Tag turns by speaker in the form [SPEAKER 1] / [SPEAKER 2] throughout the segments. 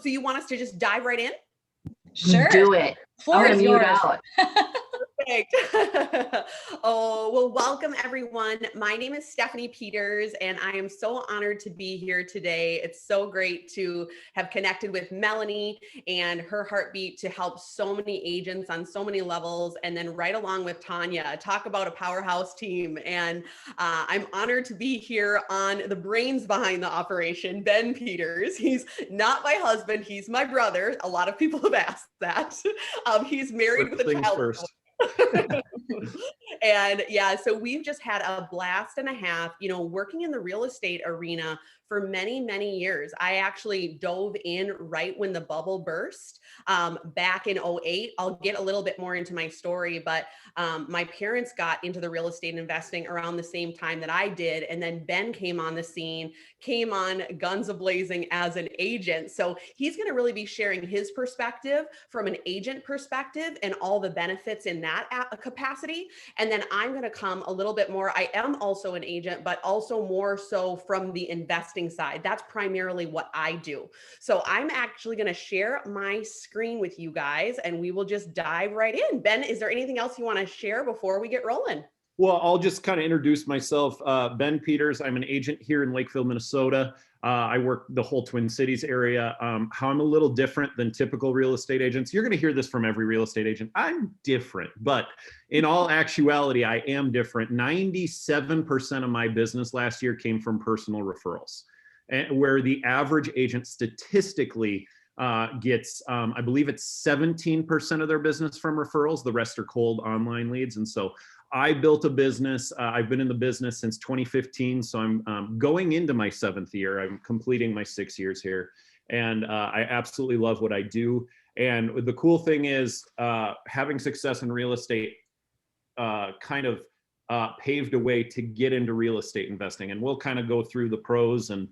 [SPEAKER 1] So you want us to just dive right in?
[SPEAKER 2] Sure.
[SPEAKER 3] Do it.
[SPEAKER 2] Floor is yours.
[SPEAKER 1] Perfect. Oh, well, welcome everyone. My name is Stefanie Peters, and I am so honored to be here today. It's so great to have connected with Melanie and her heartbeat to help so many agents on so many levels. And then right along with Tanya, talk about a powerhouse team. And I'm honored to be here on the brains behind the operation, Ben Peters. He's not my husband, he's my brother. A lot of people have asked that. He's married with a child.
[SPEAKER 4] First.
[SPEAKER 1] And yeah, so we've just had a blast and a half, working in the real estate arena for many, many years. I actually dove in right when the bubble burst back in 2008. I'll get a little bit more into my story, but my parents got into the real estate investing around the same time that I did. And then Ben came on the scene, came on guns a-blazing as an agent. So he's going to really be sharing his perspective from an agent perspective and all the benefits in that capacity. And then I'm going to come a little bit more. I am also an agent, but also more so from the investing side. That's primarily what I do. So I'm actually going to share my screen with you guys and we will just dive right in. Ben, is there anything else you want to share before we get rolling?
[SPEAKER 4] Well, I'll just kind of introduce myself. Ben Peters, I'm an agent here in Lakeville, Minnesota. I work the whole Twin Cities area. How I'm a little different than typical real estate agents. You're going to hear this from every real estate agent. I'm different, but in all actuality, I am different. 97% of my business last year came from personal referrals, and where the average agent statistically gets, I believe it's 17% of their business from referrals. The rest are cold online leads. And so I built a business. I've been in the business since 2015. So I'm going into my 7th year. I'm completing my 6 years here. And I absolutely love what I do. And the cool thing is having success in real estate kind of paved a way to get into real estate investing. And we'll kind of go through the pros and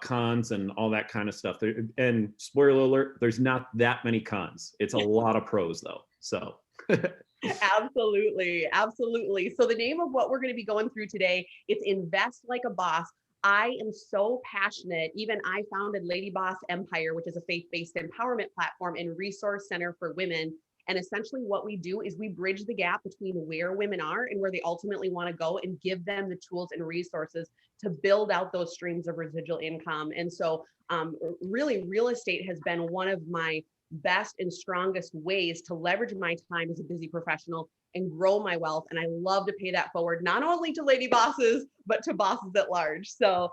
[SPEAKER 4] cons and all that kind of stuff. And spoiler alert, there's not that many cons. It's a lot of pros though. So.
[SPEAKER 1] Absolutely. Absolutely. So the name of what we're going to be going through today, it's Invest Like a Boss. I am so passionate. Even I founded Lady Boss Empire, which is a faith-based empowerment platform and resource center for women. And essentially what we do is we bridge the gap between where women are and where they ultimately want to go and give them the tools and resources to build out those streams of residual income. And so really real estate has been one of my best and strongest ways to leverage my time as a busy professional and grow my wealth. And I love to pay that forward, not only to lady bosses, but to bosses at large. So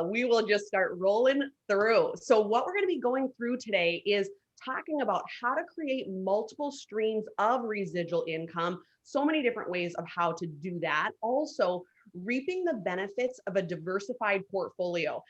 [SPEAKER 1] we will just start rolling through. So what we're going to be going through today is talking about how to create multiple streams of residual income, so many different ways of how to do that. Also, reaping the benefits of a diversified portfolio.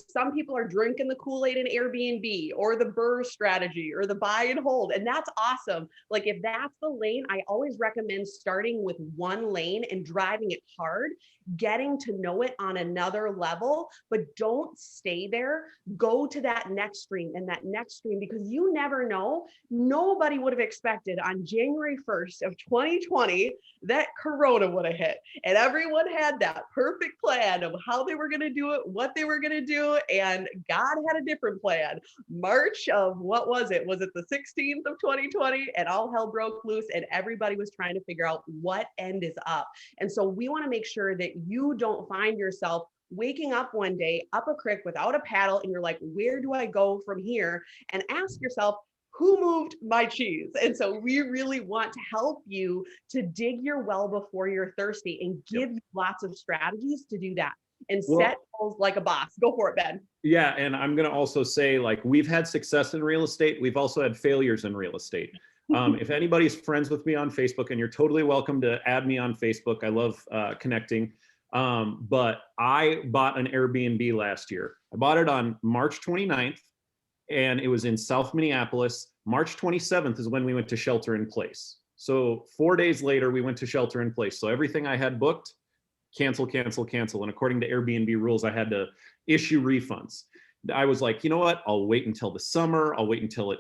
[SPEAKER 1] Some people are drinking the Kool-Aid in Airbnb or the BRRRR strategy or the buy and hold, and that's awesome. Like if that's the lane, I always recommend starting with one lane and driving it hard, getting to know it on another level, but don't stay there. Go to that next stream and that next stream, because you never know. Nobody would have expected on January 1st of 2020 that Corona would have hit, and everyone had that perfect plan of how they were going to do it, what they were going to do, and God had a different plan. March of, what was it? Was it the 16th of 2020? And all hell broke loose and everybody was trying to figure out what end is up. And so we want to make sure that you don't find yourself waking up one day up a creek without a paddle and you're like, where do I go from here? And ask yourself, who moved my cheese? And so we really want to help you to dig your well before you're thirsty and give you lots of strategies to do that and set goals like a boss. Go for it, Ben.
[SPEAKER 4] Yeah. And I'm going to also say, like, we've had success in real estate. We've also had failures in real estate. If anybody's friends with me on Facebook, and you're totally welcome to add me on Facebook. I love connecting. But I bought an Airbnb last year. I bought it on March 29th. And it was in South Minneapolis. March 27th is when we went to shelter in place. So 4 days later, we went to shelter in place. So everything I had booked, cancel, cancel, cancel. And according to Airbnb rules, I had to issue refunds. I was like, you know what? I'll wait until the summer. I'll wait until it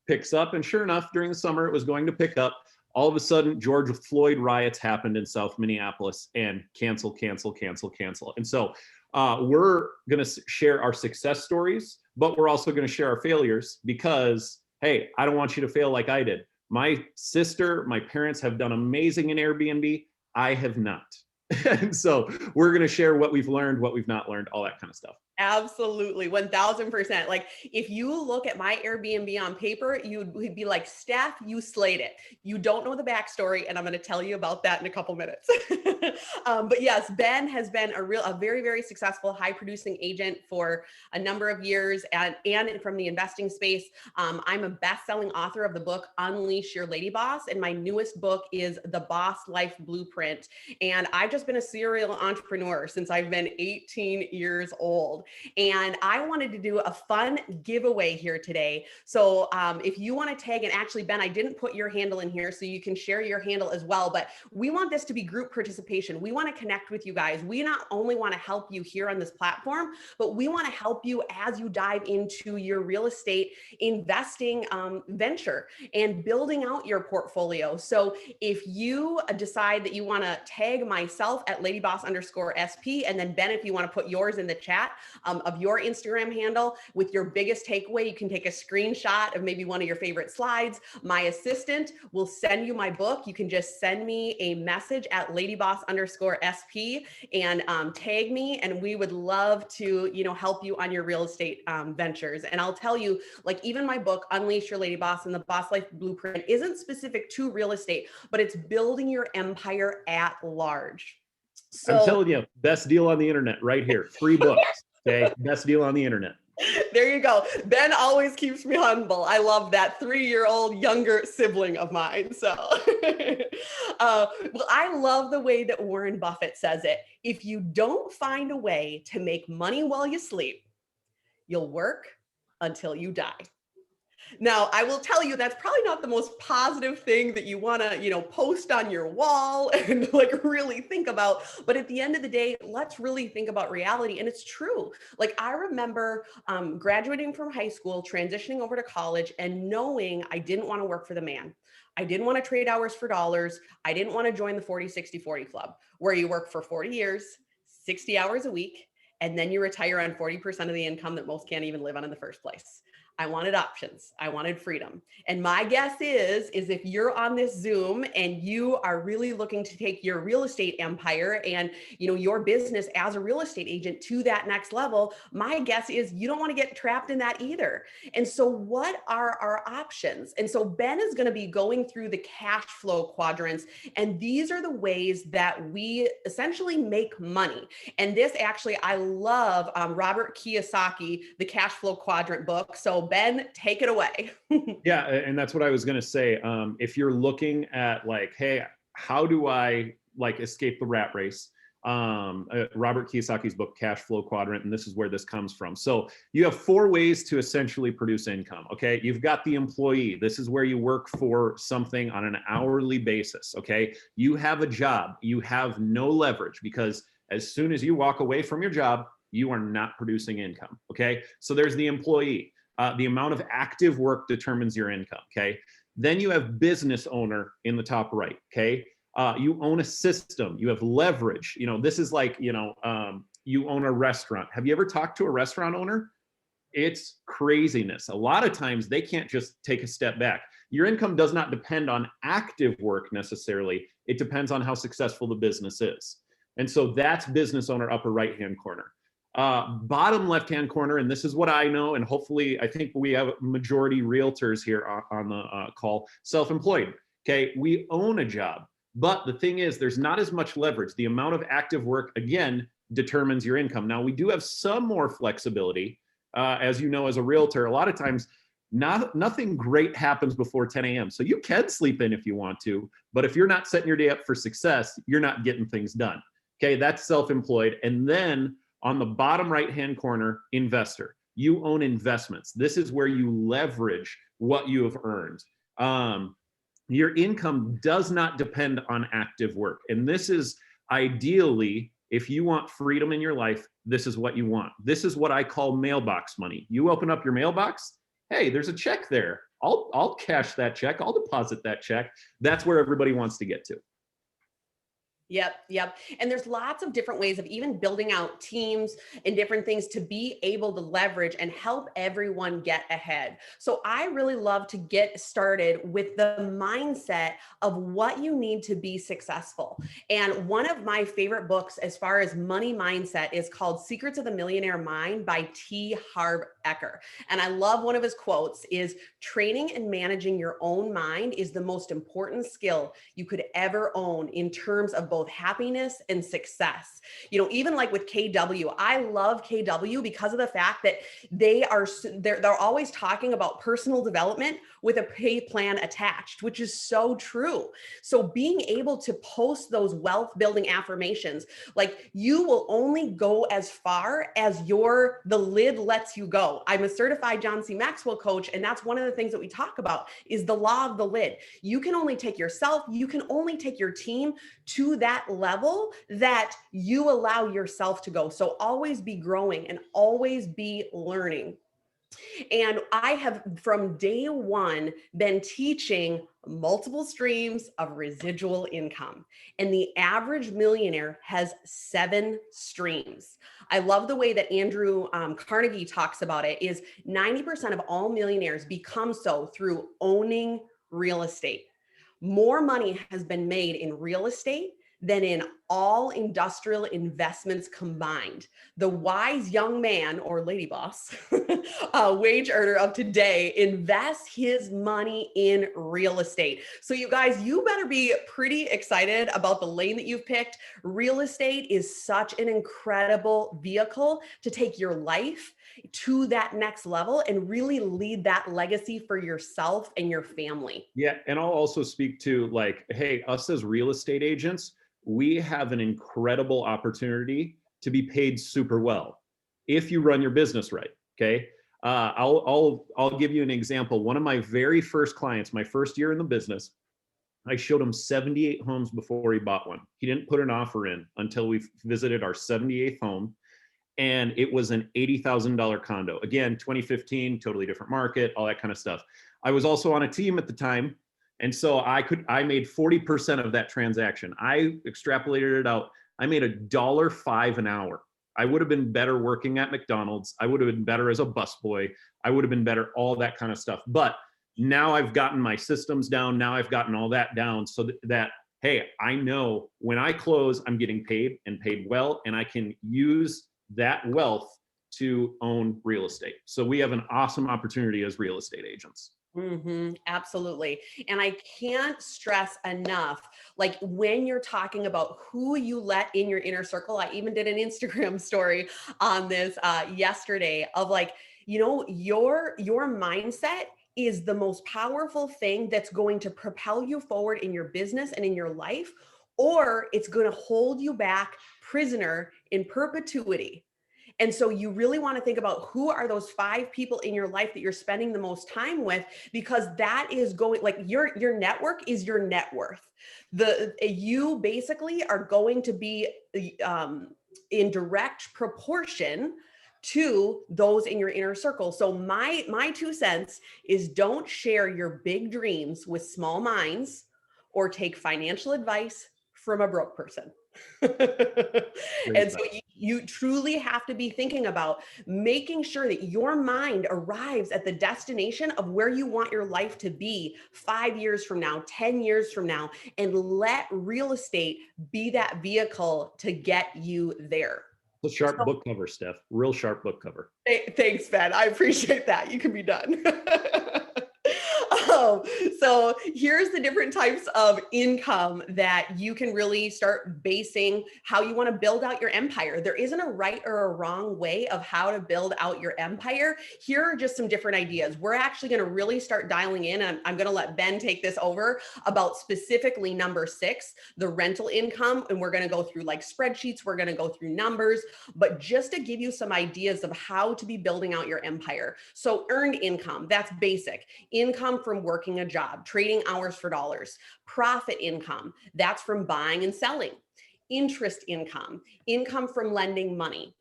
[SPEAKER 4] picks up. And sure enough, during the summer, it was going to pick up. All of a sudden, George Floyd riots happened in South Minneapolis, and cancel, cancel, cancel, cancel. And so We're going to share our success stories, but we're also going to share our failures because, hey, I don't want you to fail like I did. My sister, my parents have done amazing in Airbnb. I have not. And so we're going to share what we've learned, what we've not learned, all that kind of stuff.
[SPEAKER 1] Absolutely, 1000%. Like if you look at my Airbnb on paper, you'd be like, Steph, you slayed it. You don't know the backstory, and I'm going to tell you about that in a couple minutes. But yes, Ben has been a very, very successful high producing agent for a number of years, and from the investing space. I'm a best-selling author of the book Unleash Your Lady Boss, and my newest book is The Boss Life Blueprint. And I've just been a serial entrepreneur since I've been 18 years old. And I wanted to do a fun giveaway here today. So if you want to tag, and actually, Ben, I didn't put your handle in here, so you can share your handle as well. But we want this to be group participation. We want to connect with you guys. We not only want to help you here on this platform, but we want to help you as you dive into your real estate investing venture and building out your portfolio. So if you decide that you want to tag myself at ladyboss_SP, and then Ben, if you want to put yours in the chat, of your Instagram handle with your biggest takeaway. You can take a screenshot of maybe one of your favorite slides. My assistant will send you my book. You can just send me a message at ladyboss_SP and tag me, and we would love to, help you on your real estate ventures. And I'll tell you, like even my book, Unleash Your Lady Boss and the Boss Life Blueprint, isn't specific to real estate, but it's building your empire at large. So,
[SPEAKER 4] I'm telling you, best deal on the internet right here. 3 books. Okay, best deal on the internet.
[SPEAKER 1] There you go. Ben always keeps me humble. I love that 3-year-old younger sibling of mine. So, well, I love the way that Warren Buffett says it. If you don't find a way to make money while you sleep, you'll work until you die. Now, I will tell you that's probably not the most positive thing that you want to, post on your wall and like really think about. But at the end of the day, let's really think about reality. And it's true. Like I remember graduating from high school, transitioning over to college, and knowing I didn't want to work for the man. I didn't want to trade hours for dollars. I didn't want to join the 40-60-40 club where you work for 40 years, 60 hours a week, and then you retire on 40% of the income that most can't even live on in the first place. I wanted options. I wanted freedom. And my guess is if you're on this Zoom and you are really looking to take your real estate empire and, your business as a real estate agent to that next level, my guess is you don't want to get trapped in that either. And so what are our options? And so Ben is going to be going through the cash flow quadrants. And these are the ways that we essentially make money. And this actually, I love Robert Kiyosaki, the cash flow quadrant book. So Ben, take it away.
[SPEAKER 4] Yeah, and that's what I was going to say. If you're looking at like, hey, how do I like escape the rat race? Robert Kiyosaki's book, Cash Flow Quadrant, and this is where this comes from. So you have 4 ways to essentially produce income. Okay, you've got the employee. This is where you work for something on an hourly basis. Okay, you have a job. You have no leverage because as soon as you walk away from your job, you are not producing income. Okay, so there's the employee. The amount of active work determines your income, okay? Then you have business owner in the top right, okay? You own a system, you have leverage. This is like, you own a restaurant. Have you ever talked to a restaurant owner? It's craziness. A lot of times they can't just take a step back. Your income does not depend on active work necessarily. It depends on how successful the business is. And so that's business owner, upper right-hand corner. Bottom left-hand corner, and this is what I know, and hopefully I think we have majority realtors here on the call, self-employed. Okay, we own a job, but the thing is there's not as much leverage. The amount of active work, again, determines your income. Now, we do have some more flexibility. As you know, as a realtor, a lot of times nothing great happens before 10 a.m. So you can sleep in if you want to, but if you're not setting your day up for success, you're not getting things done. Okay, that's self-employed. And then on the bottom right-hand corner, investor. You own investments. This is where you leverage what you have earned. Your income does not depend on active work. And this is ideally, if you want freedom in your life, this is what you want. This is what I call mailbox money. You open up your mailbox, hey, there's a check there. I'll cash that check. I'll deposit that check. That's where everybody wants to get to.
[SPEAKER 1] Yep. And there's lots of different ways of even building out teams and different things to be able to leverage and help everyone get ahead. So I really love to get started with the mindset of what you need to be successful. And one of my favorite books as far as money mindset is called Secrets of the Millionaire Mind by T. Harv Eker. And I love one of his quotes is training and managing your own mind is the most important skill you could ever own in terms of both happiness and success. You know, even like with KW, I love KW because of the fact that they're always talking about personal development with a pay plan attached, which is so true. So being able to post those wealth building affirmations, like you will only go as far as the lid lets you go. I'm a certified John C. Maxwell coach, and that's one of the things that we talk about is the law of the lid. You can only take yourself, you can only take your team to that level that you allow yourself to go. So always be growing and always be learning. And I have from day one been teaching multiple streams of residual income. And the average millionaire has 7 streams. I love the way that Andrew Carnegie talks about it is 90% of all millionaires become so through owning real estate. More money has been made in real estate than in all industrial investments combined. The wise young man or lady boss, wage earner of today, invests his money in real estate. So you guys, you better be pretty excited about the lane that you've picked. Real estate is such an incredible vehicle to take your life to that next level and really lead that legacy for yourself and your family.
[SPEAKER 4] Yeah. And I'll also speak to like, hey, us as real estate agents, we have an incredible opportunity to be paid super well if you run your business right. Okay. I'll give you an example. One of my very first clients, my first year in the business, I showed him 78 homes before he bought one. He didn't put an offer in until we visited our 78th home. And it was an $80,000 condo. Again, 2015, totally different market, all that kind of stuff. I was also on a team at the time. And so I made 40% of that transaction. I extrapolated it out. I made $1.05 an hour. I would have been better working at McDonald's. I would have been better as a busboy. I would have been better, all that kind of stuff. But now I've gotten my systems down. Now I've gotten all that down so that, hey, I know when I close, I'm getting paid and paid well, and I can use that wealth to own real estate. So we have an awesome opportunity as real estate agents.
[SPEAKER 1] Absolutely. And I can't stress enough, like when you're talking about who you let in your inner circle, I even did an Instagram story on this yesterday of like, you know, your mindset is the most powerful thing that's going to propel you forward in your business and in your life, or it's going to hold you back prisoner in perpetuity. And so you really want to think about who are those 5 people in your life that you're spending the most time with, because that is going, like your network is your net worth. You basically are going to be in direct proportion to those in your inner circle. So my 2 cents is don't share your big dreams with small minds or take financial advice from a broke person. And so you truly have to be thinking about making sure that your mind arrives at the destination of where you want your life to be 5 years from now, 10 years from now, and let real estate be that vehicle to get you there.
[SPEAKER 4] A sharp book cover, Steph. Real sharp book cover.
[SPEAKER 1] Thanks, Ben. I appreciate that. You can be done. So here's the different types of income that you can really start basing how you want to build out your empire. There isn't a right or a wrong way of how to build out your empire. Here are just some different ideas. We're actually going to really start dialing in, and I'm going to let Ben take this over about specifically number 6, the rental income. And we're going to go through like spreadsheets. We're going to go through numbers, but just to give you some ideas of how to be building out your empire. So earned income, that's basic. Income from working a job, trading hours for dollars. Profit income, that's from buying and selling. Interest income, income from lending money.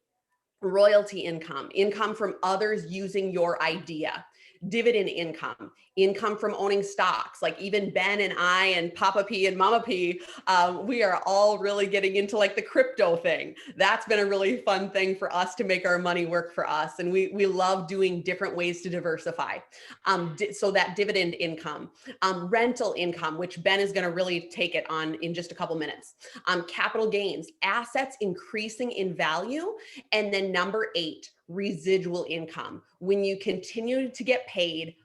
[SPEAKER 1] Royalty income, income from others using your idea. Dividend income, income from owning stocks. Like even Ben and I and Papa P and Mama P, we are all really getting into like the crypto thing. That's been a really fun thing for us to make our money work for us. And we love doing different ways to diversify. So that dividend income, rental income, which Ben is going to really take it on in just a couple minutes. Capital gains, assets increasing in value. And then number 8, residual income. When you continue to get paid,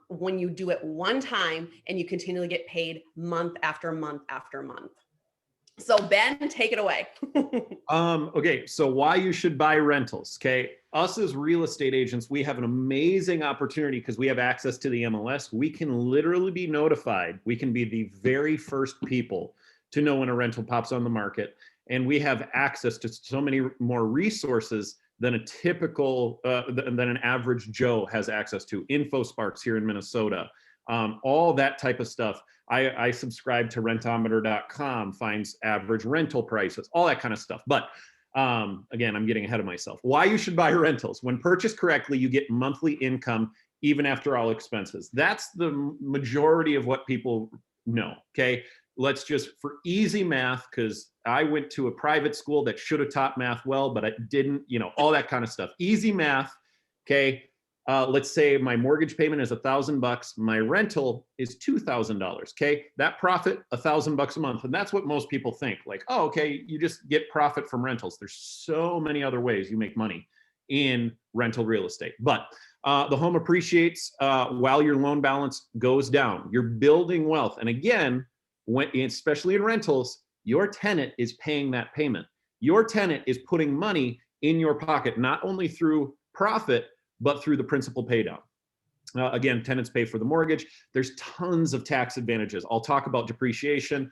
[SPEAKER 1] when you do it one time and you continually get paid month after month after month. So Ben, take it away.
[SPEAKER 4] Okay, so why you should buy rentals. Okay, us as real estate agents, we have an amazing opportunity because we have access to the MLS. We can literally be notified. We can be the very first people to know when a rental pops on the market. And we have access to so many more resources than a typical, than an average Joe has access to. InfoSparks here in Minnesota, all that type of stuff. I subscribe to Rentometer.com, finds average rental prices, all that kind of stuff. But again, I'm getting ahead of myself. Why you should buy rentals. When purchased correctly, you get monthly income even after all expenses. That's the majority of what people know, okay? Let's just, for easy math, because I went to a private school that should have taught math well, but I didn't, you know, all that kind of stuff. Easy math, okay? Let's say my mortgage payment is $1,000. My rental is $2,000, okay? That profit, $1,000 a month. And that's what most people think. Like, oh, okay, you just get profit from rentals. There's so many other ways you make money in rental real estate. But the home appreciates while your loan balance goes down. You're building wealth. And again, especially in rentals, your tenant is paying that payment. Your tenant is putting money in your pocket, not only through profit, but through the principal pay down. Again, tenants pay for the mortgage. There's tons of tax advantages. I'll talk about depreciation.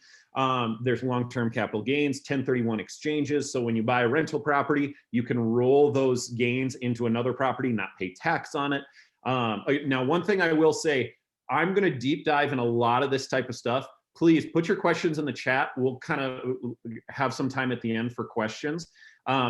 [SPEAKER 4] There's long-term capital gains, 1031 exchanges. So when you buy a rental property, you can roll those gains into another property, not pay tax on it. Now, one thing I will say, I'm going to deep dive in a lot of this type of stuff. Please put your questions in the chat. We'll kind of have some time at the end for questions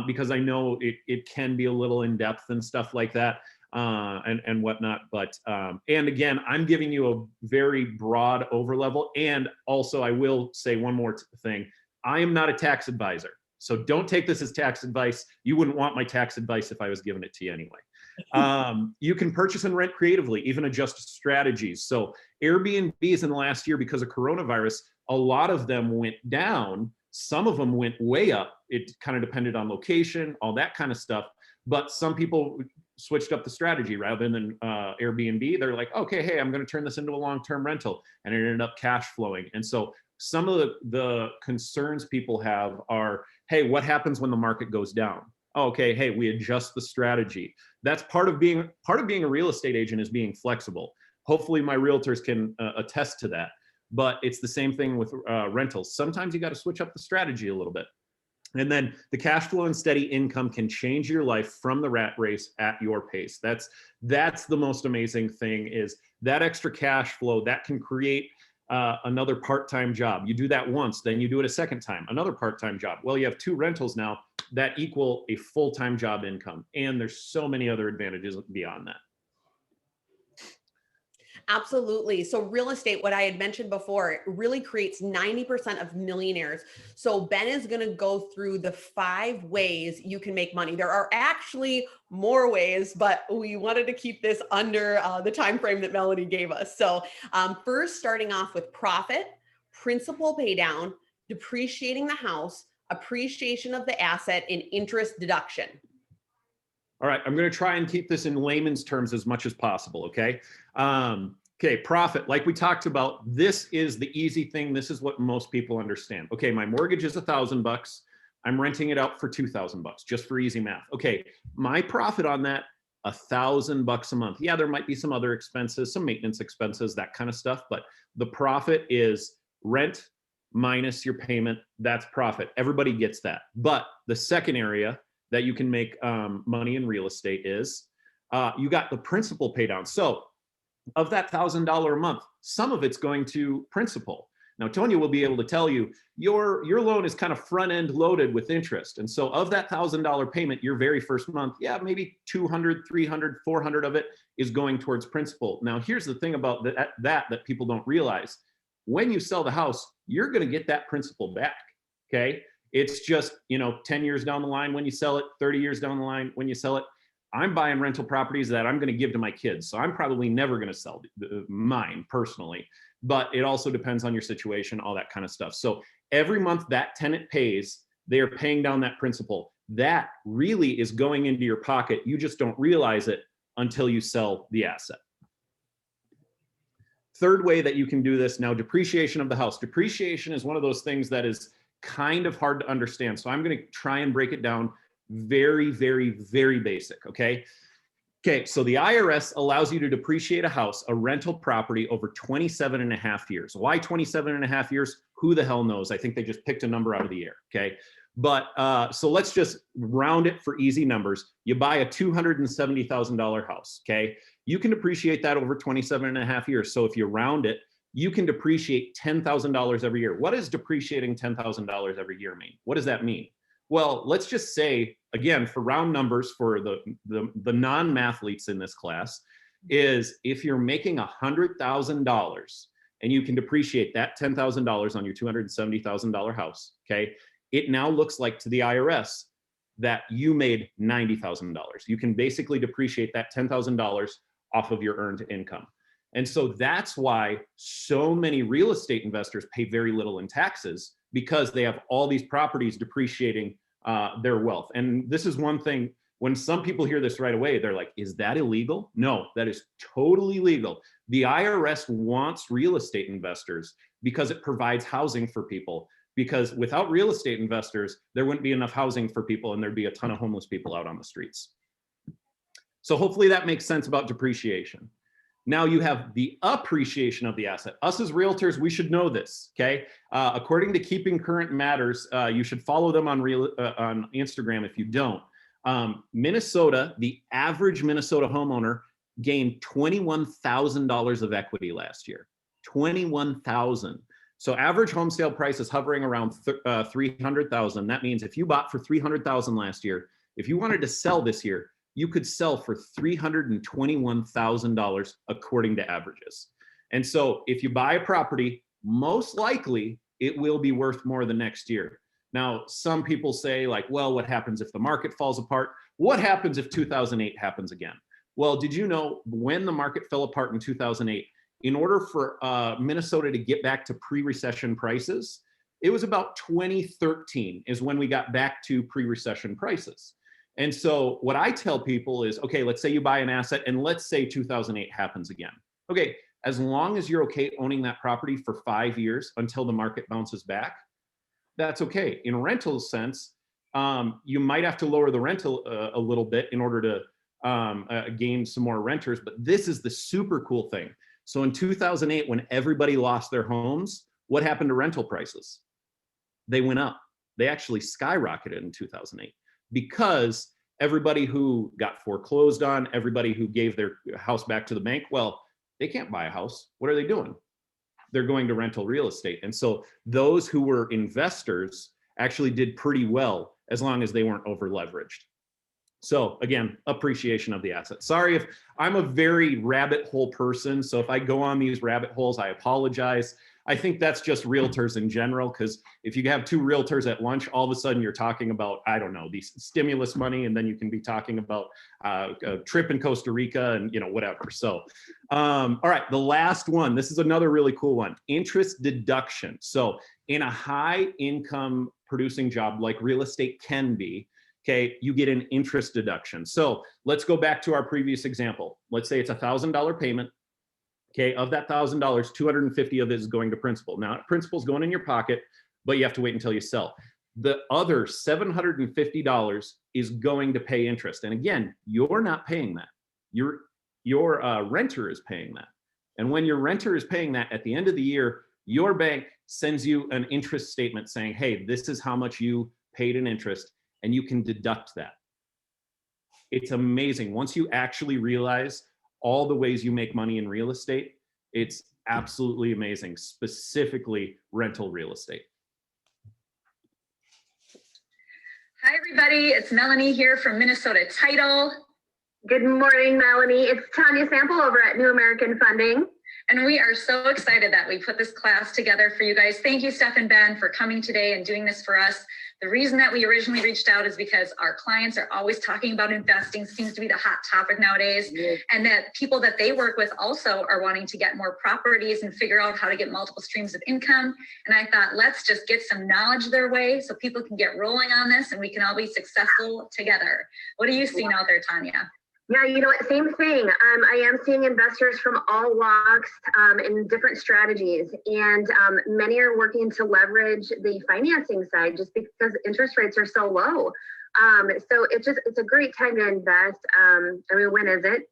[SPEAKER 4] because I know it can be a little in depth and stuff like that and whatnot. But, and again, I'm giving you a very broad overlevel. And also I will say one more thing. I am not a tax advisor. So don't take this as tax advice. You wouldn't want my tax advice if I was giving it to you anyway. You can purchase and rent creatively, even adjust strategies. So Airbnbs in the last year, because of coronavirus, a lot of them went down. Some of them went way up. It kind of depended on location, all that kind of stuff. But some people switched up the strategy rather than Airbnb. They're like, okay, hey, I'm going to turn this into a long-term rental. And it ended up cash flowing. And so some of the concerns people have are, hey, what happens when the market goes down? Oh, okay, hey, we adjust the strategy. That's part of being a real estate agent, is being flexible. Hopefully my realtors can attest to that. But it's the same thing with rentals. Sometimes you got to switch up the strategy a little bit. And then the cash flow and steady income can change your life from the rat race at your pace. That's the most amazing thing, is that extra cash flow that can create another part-time job. You do that once, then you do it a second time, another part-time job. Well, you have 2 rentals now that equal a full-time job income. And there's so many other advantages beyond that.
[SPEAKER 1] Absolutely. So real estate, what I had mentioned before, it really creates 90% of millionaires. So Ben is going to go through the 5 ways you can make money. There are actually more ways, but we wanted to keep this under the time frame that Melanie gave us. So first, starting off with profit, principal pay down, depreciating the house, appreciation of the asset, and interest deduction.
[SPEAKER 4] All right, I'm going to try and keep this in layman's terms as much as possible, okay? Okay, profit, like we talked about, this is the easy thing. This is what most people understand. Okay, my mortgage is $1,000. I'm renting it out for $2,000, just for easy math. Okay, my profit on that, $1,000 a month. Yeah, there might be some other expenses, some maintenance expenses, that kind of stuff, but the profit is rent minus your payment. That's profit. Everybody gets that. But the second area that you can make money in real estate is you got the principal pay down. So of that $1,000 a month, some of it's going to principal. Now, Tonya will be able to tell you your loan is kind of front end loaded with interest. And so of that $1,000 payment, your very first month, yeah, maybe 200, 300, 400 of it is going towards principal. Now, here's the thing about that people don't realize. When you sell the house, you're going to get that principal back, okay? It's just, 10 years down the line when you sell it, 30 years down the line when you sell it. I'm buying rental properties that I'm going to give to my kids. So I'm probably never going to sell mine personally, but it also depends on your situation, all that kind of stuff. So every month that tenant pays, they're paying down that principal. That really is going into your pocket. You just don't realize it until you sell the asset. Third way that you can do this now, depreciation of the house. Depreciation is one of those things that is kind of hard to understand. So I'm going to try and break it down very, very, very basic. Okay. So the IRS allows you to depreciate a house, a rental property, over 27 and a half years. Why 27 and a half years? Who the hell knows? I think they just picked a number out of the air. Okay. But so let's just round it for easy numbers. You buy a $270,000 house. Okay. You can depreciate that over 27 and a half years. So if you round it, you can depreciate $10,000 every year. What does depreciating $10,000 every year mean? What does that mean? Well, let's just say, again, for round numbers for the non-mathletes in this class, is if you're making $100,000 and you can depreciate that $10,000 on your $270,000 house, okay, it now looks like to the IRS that you made $90,000. You can basically depreciate that $10,000 off of your earned income. And so that's why so many real estate investors pay very little in taxes, because they have all these properties depreciating their wealth. And this is one thing, when some people hear this right away, they're like, is that illegal? No, that is totally legal. The IRS wants real estate investors because it provides housing for people. Because without real estate investors, there wouldn't be enough housing for people and there'd be a ton of homeless people out on the streets. So hopefully that makes sense about depreciation. Now you have the appreciation of the asset. Us as realtors, we should know this, okay? According to Keeping Current Matters, you should follow them on Instagram if you don't. Minnesota, the average Minnesota homeowner gained $21,000 of equity last year. 21,000. So average home sale price is hovering around 300,000. That means if you bought for 300,000 last year, if you wanted to sell this year, you could sell for $321,000 according to averages. And so if you buy a property, most likely it will be worth more the next year. Now, some people say like, well, what happens if the market falls apart? What happens if 2008 happens again? Well, did you know when the market fell apart in 2008, in order for Minnesota to get back to pre-recession prices, it was about 2013 is when we got back to pre-recession prices. And so what I tell people is, okay, let's say you buy an asset and let's say 2008 happens again. Okay, as long as you're okay owning that property for 5 years until the market bounces back, that's okay. In a rental sense, you might have to lower the rental a little bit in order to gain some more renters, but this is the super cool thing. So in 2008, when everybody lost their homes, what happened to rental prices? They went up. They actually skyrocketed in 2008 because everybody who got foreclosed on, everybody who gave their house back to the bank, well, they can't buy a house. What are they doing? They're going to rental real estate. And so those who were investors actually did pretty well as long as they weren't over leveraged. So again, appreciation of the asset. Sorry if I'm a very rabbit hole person. So if I go on these rabbit holes, I apologize. I think that's just realtors in general, because if you have two realtors at lunch, all of a sudden you're talking about, I don't know, these stimulus money, and then you can be talking about a trip in Costa Rica and, you know, whatever. So, all right, the last one, this is another really cool one, interest deduction. So in a high income producing job like real estate can be, okay, you get an interest deduction. So let's go back to our previous example. Let's say it's $1,000 payment. Okay, of that $1,000, 250 of it is going to principal. Now, principal is going in your pocket, but you have to wait until you sell. The other $750 is going to pay interest. And again, you're not paying that. Your renter is paying that. And when your renter is paying that, at the end of the year, your bank sends you an interest statement saying, hey, this is how much you paid in interest, and you can deduct that. It's amazing. Once you actually realize all the ways you make money in real estate, it's absolutely amazing, specifically rental real estate.
[SPEAKER 2] Hi, everybody. It's Melanie here from Minnesota Title.
[SPEAKER 3] Good morning, Melanie. It's Tanya Sample over at New American Funding.
[SPEAKER 2] And we are so excited that we put this class together for you guys. Thank you, Steph and Ben, for coming today and doing this for us. The reason that we originally reached out is because our clients are always talking about investing, seems to be the hot topic nowadays. And that people that they work with also are wanting to get more properties and figure out how to get multiple streams of income. And I thought, let's just get some knowledge their way so people can get rolling on this and we can all be successful together. What are you seeing out there, Tanya?
[SPEAKER 3] Yeah, you know what, same thing. I am seeing investors from all walks in different strategies, and many are working to leverage the financing side just because interest rates are so low. So it's a great time to invest. I mean, when is it?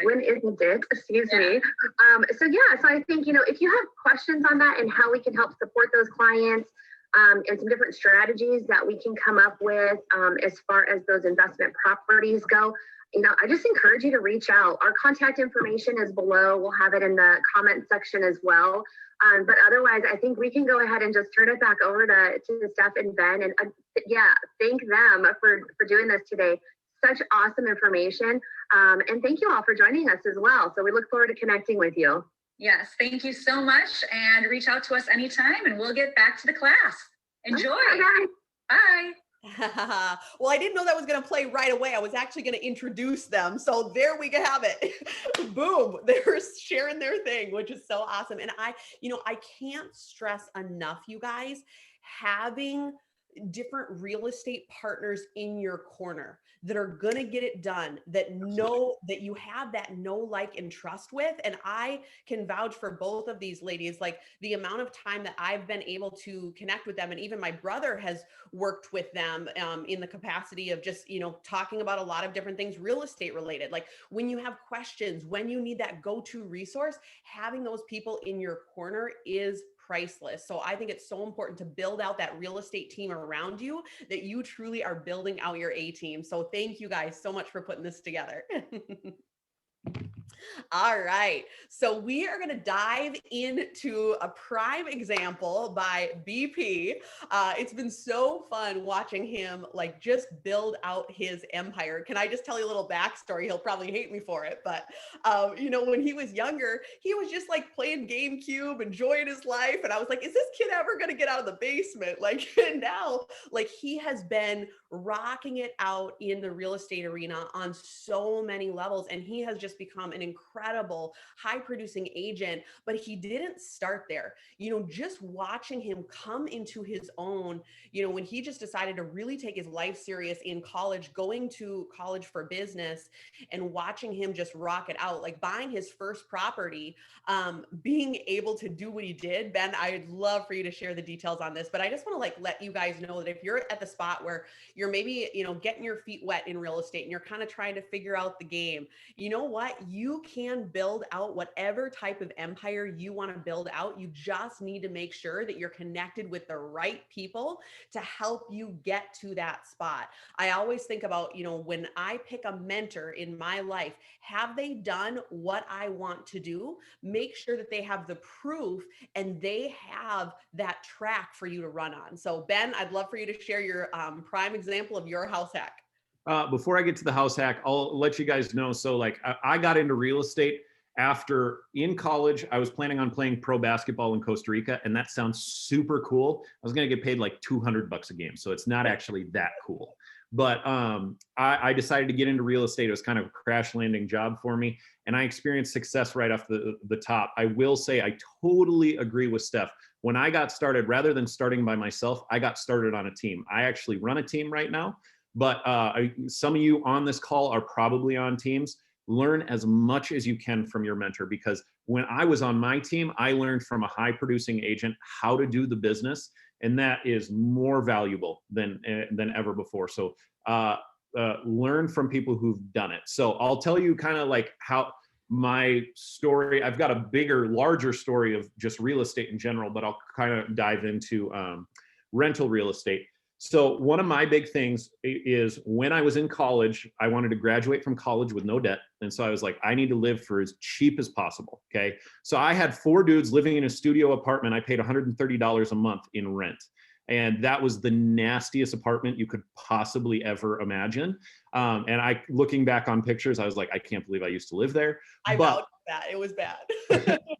[SPEAKER 3] When isn't it? Excuse me. So I think, you know, if you have questions on that and how we can help support those clients, and some different strategies that we can come up with as far as those investment properties go, you know, I just encourage you to reach out. Our contact information is below. We'll have it in the comment section as well. But otherwise, I think we can go ahead and just turn it back over to Steph and Ben. And thank them for doing this today. Such awesome information. And thank you all for joining us as well. So we look forward to connecting with you.
[SPEAKER 2] Yes, thank you so much. And reach out to us anytime and we'll get back to the class. Enjoy.
[SPEAKER 3] Okay.
[SPEAKER 2] Bye.
[SPEAKER 1] Well, I didn't know that was going to play right away. I was actually going to introduce them. So there we have it. Boom. They're sharing their thing, which is so awesome. And I can't stress enough, you guys, having different real estate partners in your corner that are going to get it done, that know that you have that know, like, and trust with. And I can vouch for both of these ladies, like the amount of time that I've been able to connect with them. And even my brother has worked with them in the capacity of just, you know, talking about a lot of different things, real estate related. Like when you have questions, when you need that go-to resource, having those people in your corner is priceless. So I think it's so important to build out that real estate team around you, that you truly are building out your A team. So thank you guys so much for putting this together. All right. So we are going to dive into a prime example by BP. It's been so fun watching him like just build out his empire. Can I just tell you a little backstory? He'll probably hate me for it, but you know, when he was younger, he was just like playing GameCube, enjoying his life. And I was like, is this kid ever going to get out of the basement? Like, and now, like, he has been rocking it out in the real estate arena on so many levels. And he has just become an incredible high producing agent, but he didn't start there. You know, just watching him come into his own, you know, when he just decided to really take his life serious in college, going to college for business and watching him just rock it out, like buying his first property, being able to do what he did. Ben, I'd love for you to share the details on this, but I just want to like let you guys know that if you're at the spot where you're maybe, you know, getting your feet wet in real estate and you're kind of trying to figure out the game, you know what? You can build out whatever type of empire you want to build out. You just need to make sure that you're connected with the right people to help you get to that spot. I always think about, you know, when I pick a mentor in my life, have they done what I want to do? Make sure that they have the proof and they have that track for you to run on. So Ben, I'd love for you to share your prime example of your house hack.
[SPEAKER 4] Before I get to the house hack, I'll let you guys know. So like I got into real estate after in college. I was planning on playing pro basketball in Costa Rica, and that sounds super cool. I was going to get paid like $200 a game. So it's not actually that cool. But I decided to get into real estate. It was kind of a crash landing job for me. And I experienced success right off the top. I will say I totally agree with Steph. When I got started, rather than starting by myself, I got started on a team. I actually run a team right now. But some of you on this call are probably on teams. Learn as much as you can from your mentor, because when I was on my team, I learned from a high producing agent how to do the business. And that is more valuable than ever before. So learn from people who've done it. So I'll tell you kind of like how my story, I've got a bigger, larger story of just real estate in general, but I'll kind of dive into rental real estate. So one of my big things is when I was in college, I wanted to graduate from college with no debt. And so I was like, I need to live for as cheap as possible. Okay. So I had 4 dudes living in a studio apartment. I paid $130 a month in rent. And that was the nastiest apartment you could possibly ever imagine. And I, looking back on pictures, I was like, I can't believe I used to live there.
[SPEAKER 1] I
[SPEAKER 4] But
[SPEAKER 1] vouch for that. It was bad.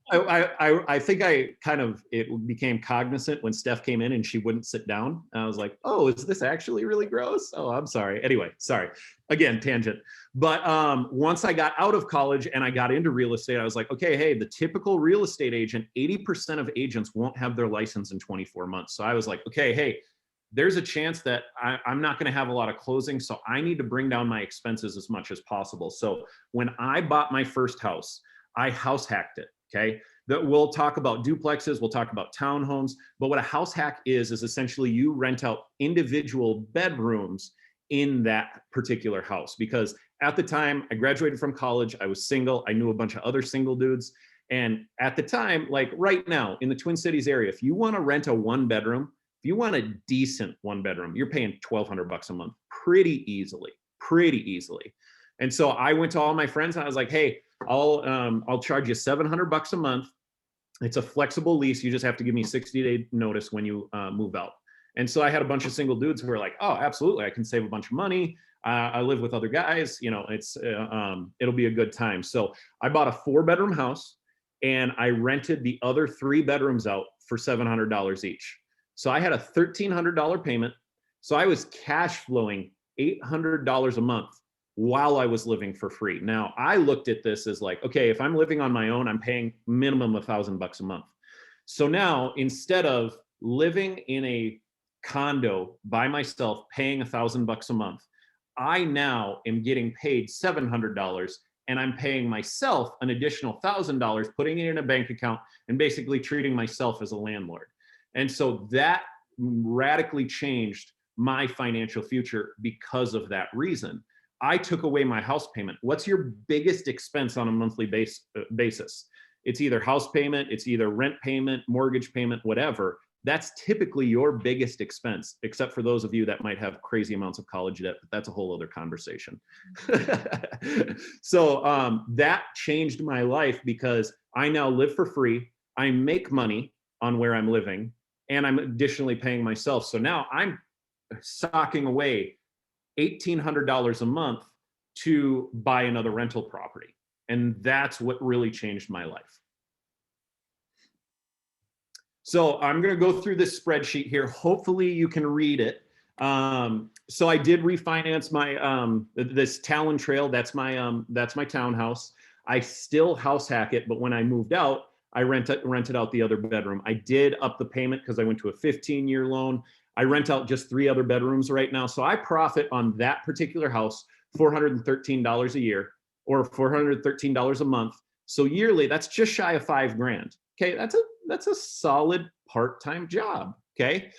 [SPEAKER 4] I think it became cognizant when Steph came in and she wouldn't sit down. And I was like, oh, is this actually really gross? Oh, I'm sorry. Anyway, sorry. Again, tangent. But once I got out of college and I got into real estate, I was like, okay, hey, the typical real estate agent, 80% of agents won't have their license in 24 months. So I was like, okay, hey, there's a chance that I'm not going to have a lot of closings. So I need to bring down my expenses as much as possible. So when I bought my first house, I house hacked it. Okay. That we'll talk about duplexes, we'll talk about townhomes, but what a house hack is essentially you rent out individual bedrooms in that particular house. Because at the time I graduated from college, I was single. I knew a bunch of other single dudes. And at the time, like right now in the Twin Cities area, if you want to rent a 1-bedroom, if you want a decent 1-bedroom, you're paying $1,200 a month pretty easily. And so I went to all my friends and I was like, hey, I'll charge you $700 a month. It's a flexible lease. You just have to give me 60-day notice when you move out. And so I had a bunch of single dudes who were like, oh, absolutely, I can save a bunch of money. I live with other guys, you know, it'll be a good time. So I bought a 4-bedroom house and I rented the other 3 bedrooms out for $700 each. So I had a $1,300 payment. So I was cash flowing $800 a month while I was living for free. Now I looked at this as like, okay, if I'm living on my own, I'm paying minimum $1,000 a month. So now instead of living in a condo by myself, paying $1,000 a month, I now am getting paid $700 and I'm paying myself an additional $1,000, putting it in a bank account and basically treating myself as a landlord. And so that radically changed my financial future because of that reason. I took away my house payment. What's your biggest expense on a monthly basis? It's either house payment, it's either rent payment, mortgage payment, whatever. That's typically your biggest expense, except for those of you that might have crazy amounts of college debt, but that's a whole other conversation. So that changed my life because I now live for free. I make money on where I'm living, and I'm additionally paying myself. So now I'm socking away $1,800 a month to buy another rental property. And that's what really changed my life. So I'm going to go through this spreadsheet here. Hopefully you can read it. So I did refinance my this Talon Trail. That's my townhouse. I still house hack it, but when I moved out, I rented out the other bedroom. I did up the payment because I went to a 15-year loan. I rent out just 3 other bedrooms right now. So I profit on that particular house $413 a year or $413 a month. So yearly, that's just shy of $5,000. Okay, that's a solid part-time job. Okay,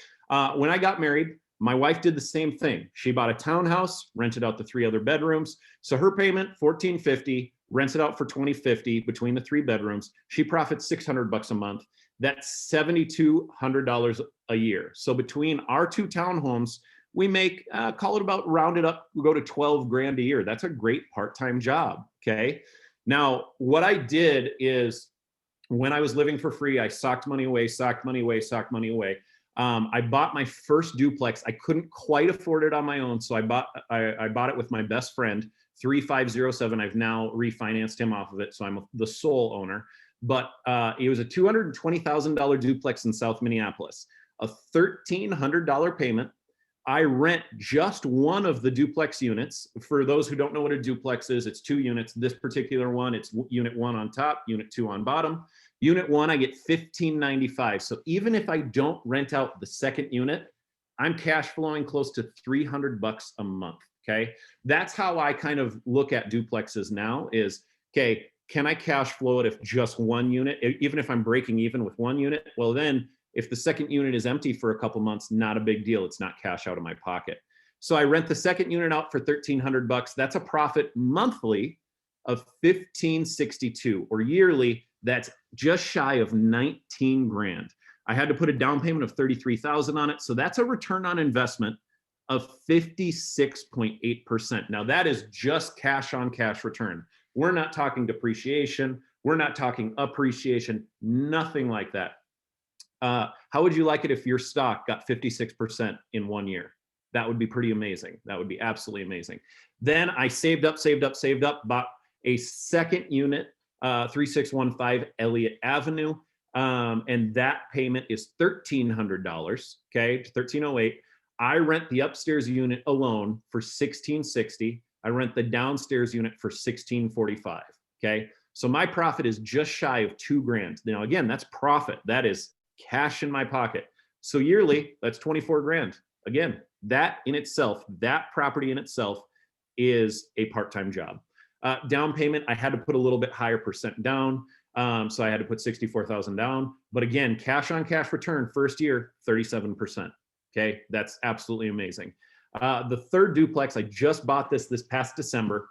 [SPEAKER 4] when I got married, my wife did the same thing. She bought a townhouse, rented out the 3 other bedrooms. So her payment $1,450, rents it out for $2,050 between the 3 bedrooms. She profits $600 a month. That's $7,200 a year. So between our 2 townhomes, we make, call it about rounded up, we go to $12,000 a year. That's a great part-time job. Okay. Now, what I did is when I was living for free, I socked money away. I bought my first duplex. I couldn't quite afford it on my own. So I bought it with my best friend, 3507. I've now refinanced him off of it. So I'm the sole owner. But it was a $220,000 duplex in South Minneapolis, a $1,300 payment. I rent just one of the duplex units. For those who don't know what a duplex is, it's 2 units. This particular one, it's unit 1 on top, unit 2 on bottom. Unit 1, I get $1,595. So even if I don't rent out the second unit, I'm cash flowing close to $300 a month. Okay, that's how I kind of look at duplexes now. Is okay, can I cash flow it if just 1 unit, even if I'm breaking even with 1 unit? Well, then if the second unit is empty for a couple months, not a big deal. It's not cash out of my pocket. So I rent the second unit out for $1,300. That's a profit monthly of $1,562, or yearly, that's just shy of $19,000. I had to put a down payment of $33,000 on it. So that's a return on investment of 56.8%. Now that is just cash on cash return. We're not talking depreciation. We're not talking appreciation, nothing like that. How would you like it if your stock got 56% in 1 year? That would be pretty amazing. That would be absolutely amazing. Then I saved up, bought a second unit, 3615 Elliott Avenue. And that payment is $1,300, okay, 1308. I rent the upstairs unit alone for $1,660. I rent the downstairs unit for $1,645, okay? So my profit is just shy of $2,000. Now, again, that's profit. That is cash in my pocket. So yearly, that's 24 grand. Again, that in itself, that property in itself is a part-time job. Down payment, I had to put a little bit higher percent down. So I had to put 64,000 down. But again, cash on cash return first year, 37%. Okay, that's absolutely amazing. The third duplex, I just bought this past December.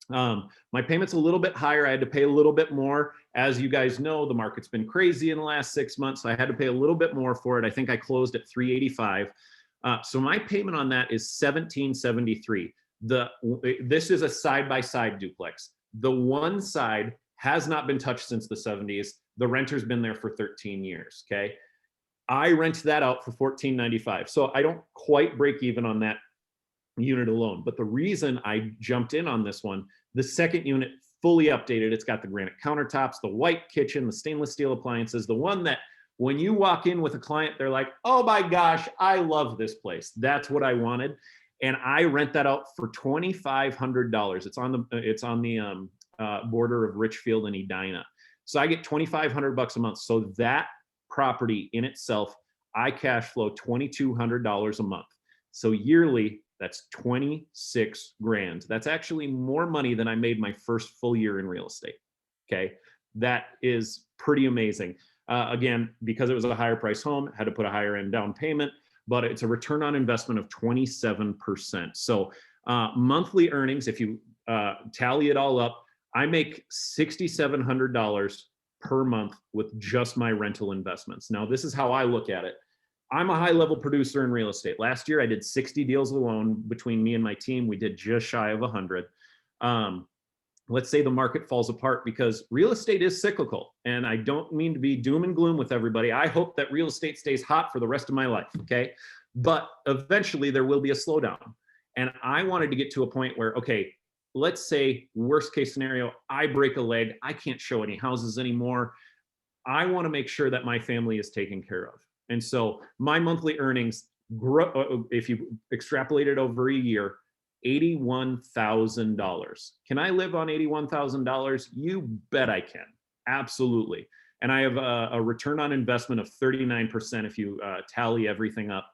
[SPEAKER 4] My payment's a little bit higher. I had to pay a little bit more. As you guys know, the market's been crazy in the last 6 months. So I had to pay a little bit more for it. I think I closed at 385. So my payment on that is 1773. This is a side-by-side duplex. The one side has not been touched since the 70s. The renter's been there for 13 years, okay? I rent that out for $14.95. So I don't quite break even on that unit alone. But the reason I jumped in on this one, the second unit, fully updated. It's got the granite countertops, the white kitchen, the stainless steel appliances, the one that when you walk in with a client, they're like, oh my gosh, I love this place. That's what I wanted. And I rent that out for $2,500. It's on the border of Richfield and Edina. So I get $2,500 a month. So that property in itself, I cash flow $2,200 a month. So yearly, that's 26 grand. That's actually more money than I made my first full year in real estate. Okay, that is pretty amazing. Again, because it was a higher price home, had to put a higher end down payment, but it's a return on investment of 27%. So monthly earnings, if you tally it all up, I make $6,700 per month with just my rental investments. Now, this is how I look at it. I'm a high level producer in real estate. Last year, I did 60 deals alone between me and my team. We did just shy of 100. Let's say the market falls apart, because real estate is cyclical. And I don't mean to be doom and gloom with everybody. I hope that real estate stays hot for the rest of my life, okay? But eventually there will be a slowdown. And I wanted to get to a point where, okay, let's say worst case scenario, I break a leg, I can't show any houses anymore. I want to make sure that my family is taken care of. And so my monthly earnings grow, if you extrapolate it over a year, $81,000. Can I live on $81,000? You bet I can. Absolutely. And I have a return on investment of 39% if you tally everything up.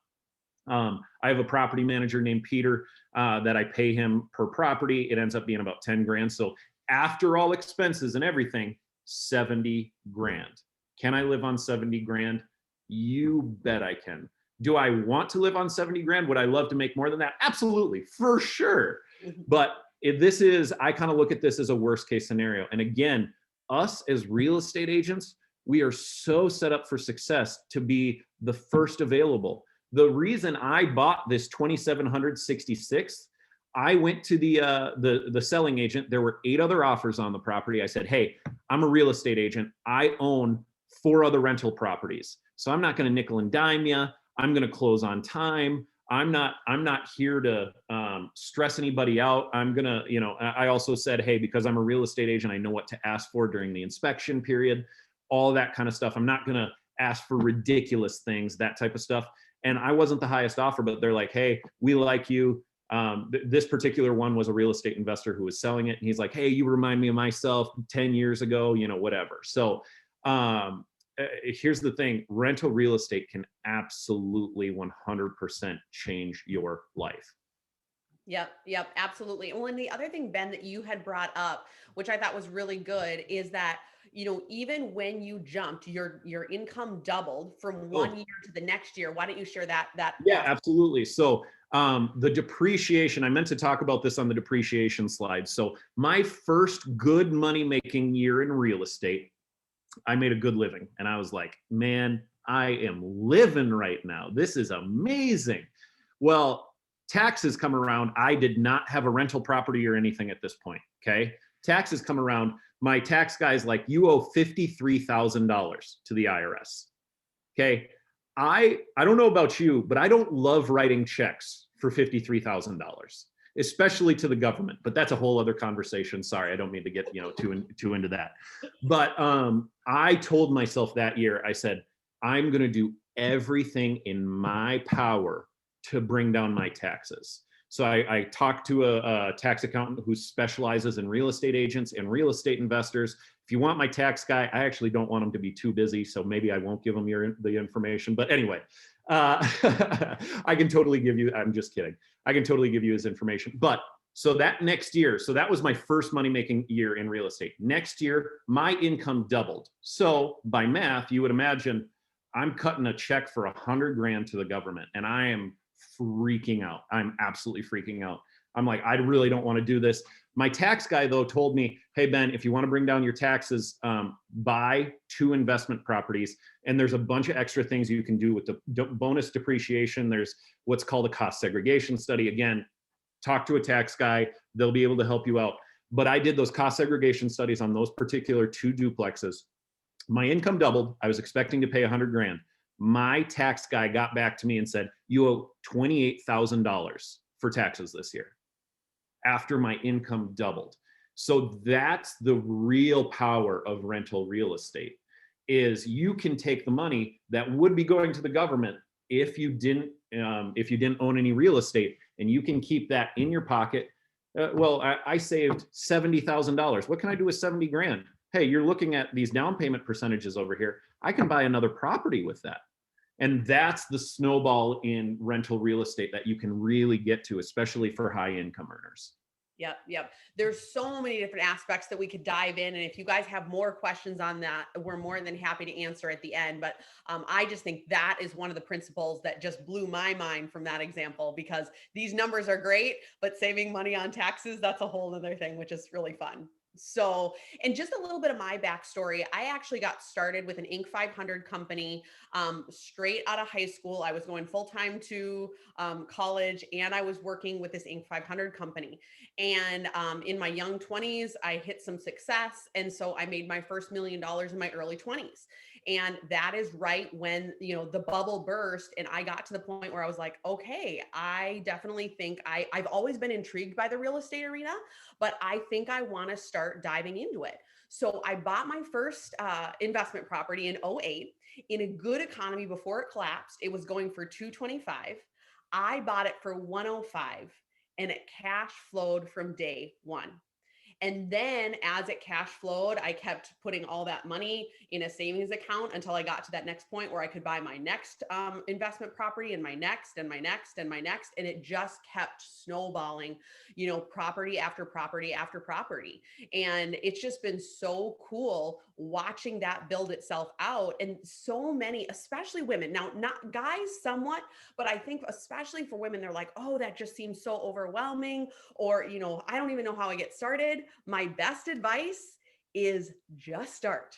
[SPEAKER 4] I have a property manager named Peter that I pay him per property. It ends up being about 10 grand. So after all expenses and everything, 70 grand. Can I live on 70 grand? You bet I can. Do I want to live on 70 grand? Would I love to make more than that? Absolutely, for sure. But if this is, I kind of look at this as a worst case scenario. And again, us as real estate agents, we are so set up for success to be the first available. The reason I bought this 2,766, I went to the selling agent. There were 8 other offers on the property. I said, hey, I'm a real estate agent. I own 4 other rental properties. So I'm not going to nickel and dime you. I'm going to close on time. I'm not here to stress anybody out. I'm going to, I also said, hey, because I'm a real estate agent, I know what to ask for during the inspection period, all that kind of stuff. I'm not going to ask for ridiculous things, that type of stuff. And I wasn't the highest offer, but they're like, hey, we like you. This particular one was a real estate investor who was selling it. And he's like, hey, you remind me of myself 10 years ago, whatever. So here's the thing, rental real estate can absolutely 100% change your life.
[SPEAKER 1] Yep, absolutely. And the other thing, Ben, that you had brought up, which I thought was really good, is that, even when you jumped, your income doubled from one year to the next year. Why don't you share that?
[SPEAKER 4] Yeah, absolutely. So the depreciation, I meant to talk about this on the depreciation slide. So my first good money-making year in real estate, I made a good living. And I was like, man, I am living right now. This is amazing. Well, taxes come around. I did not have a rental property or anything at this point. Okay. Taxes come around. My tax guy's like, you owe $53,000 to the IRS. Okay. I don't know about you, but I don't love writing checks for $53,000, especially to the government, but that's a whole other conversation. Sorry, I don't mean to get, too into that. But I told myself that year, I said, I'm going to do everything in my power to bring down my taxes. So I talked to a tax accountant who specializes in real estate agents and real estate investors. If you want my tax guy, I actually don't want him to be too busy, so maybe I won't give him the information. But anyway, I can totally give you, I'm just kidding. I can totally give you his information. But so that next year, so that was my first money-making year in real estate. Next year, my income doubled. So by math, you would imagine I'm cutting a check for $100,000 to the government, and I am freaking out. I'm absolutely freaking out. I'm like, I really don't want to do this. My tax guy, though, told me, hey, Ben, if you want to bring down your taxes, buy 2 investment properties. And there's a bunch of extra things you can do with the bonus depreciation. There's what's called a cost segregation study. Again, talk to a tax guy. They'll be able to help you out. But I did those cost segregation studies on those particular 2 duplexes. My income doubled. I was expecting to pay $100,000. My tax guy got back to me and said, you owe $28,000 for taxes this year after my income doubled. So that's the real power of rental real estate, is you can take the money that would be going to the government if you didn't own any real estate, and you can keep that in your pocket. I saved $70,000. What can I do with $70,000? Hey, you're looking at these down payment percentages over here. I can buy another property with that. And that's the snowball in rental real estate that you can really get to, especially for high income earners.
[SPEAKER 1] Yep. There's so many different aspects that we could dive in. And if you guys have more questions on that, we're more than happy to answer at the end. But I just think that is one of the principles that just blew my mind from that example, because these numbers are great, but saving money on taxes, that's a whole other thing, which is really fun. So, and just a little bit of my backstory, I actually got started with an Inc. 500 company straight out of high school. I was going full-time to college, and I was working with this Inc. 500 company. And in my young 20s, I hit some success. And so I made my first $1 million in my early 20s. And that is right when, the bubble burst, and I got to the point where I was like, okay, I definitely think I've always been intrigued by the real estate arena, but I think I want to start diving into it. So I bought my first investment property in 2008 in a good economy before it collapsed. It was going for $225. I bought it for $105, and it cash flowed from day one. And then as it cash flowed, I kept putting all that money in a savings account until I got to that next point where I could buy my next investment property, and my next and my next and my next. And it just kept snowballing, property after property after property. And it's just been so cool watching that build itself out. And so many, especially women, now not guys somewhat, but I think especially for women, they're like, oh, that just seems so overwhelming. Or, I don't even know how I get started. My best advice is just start.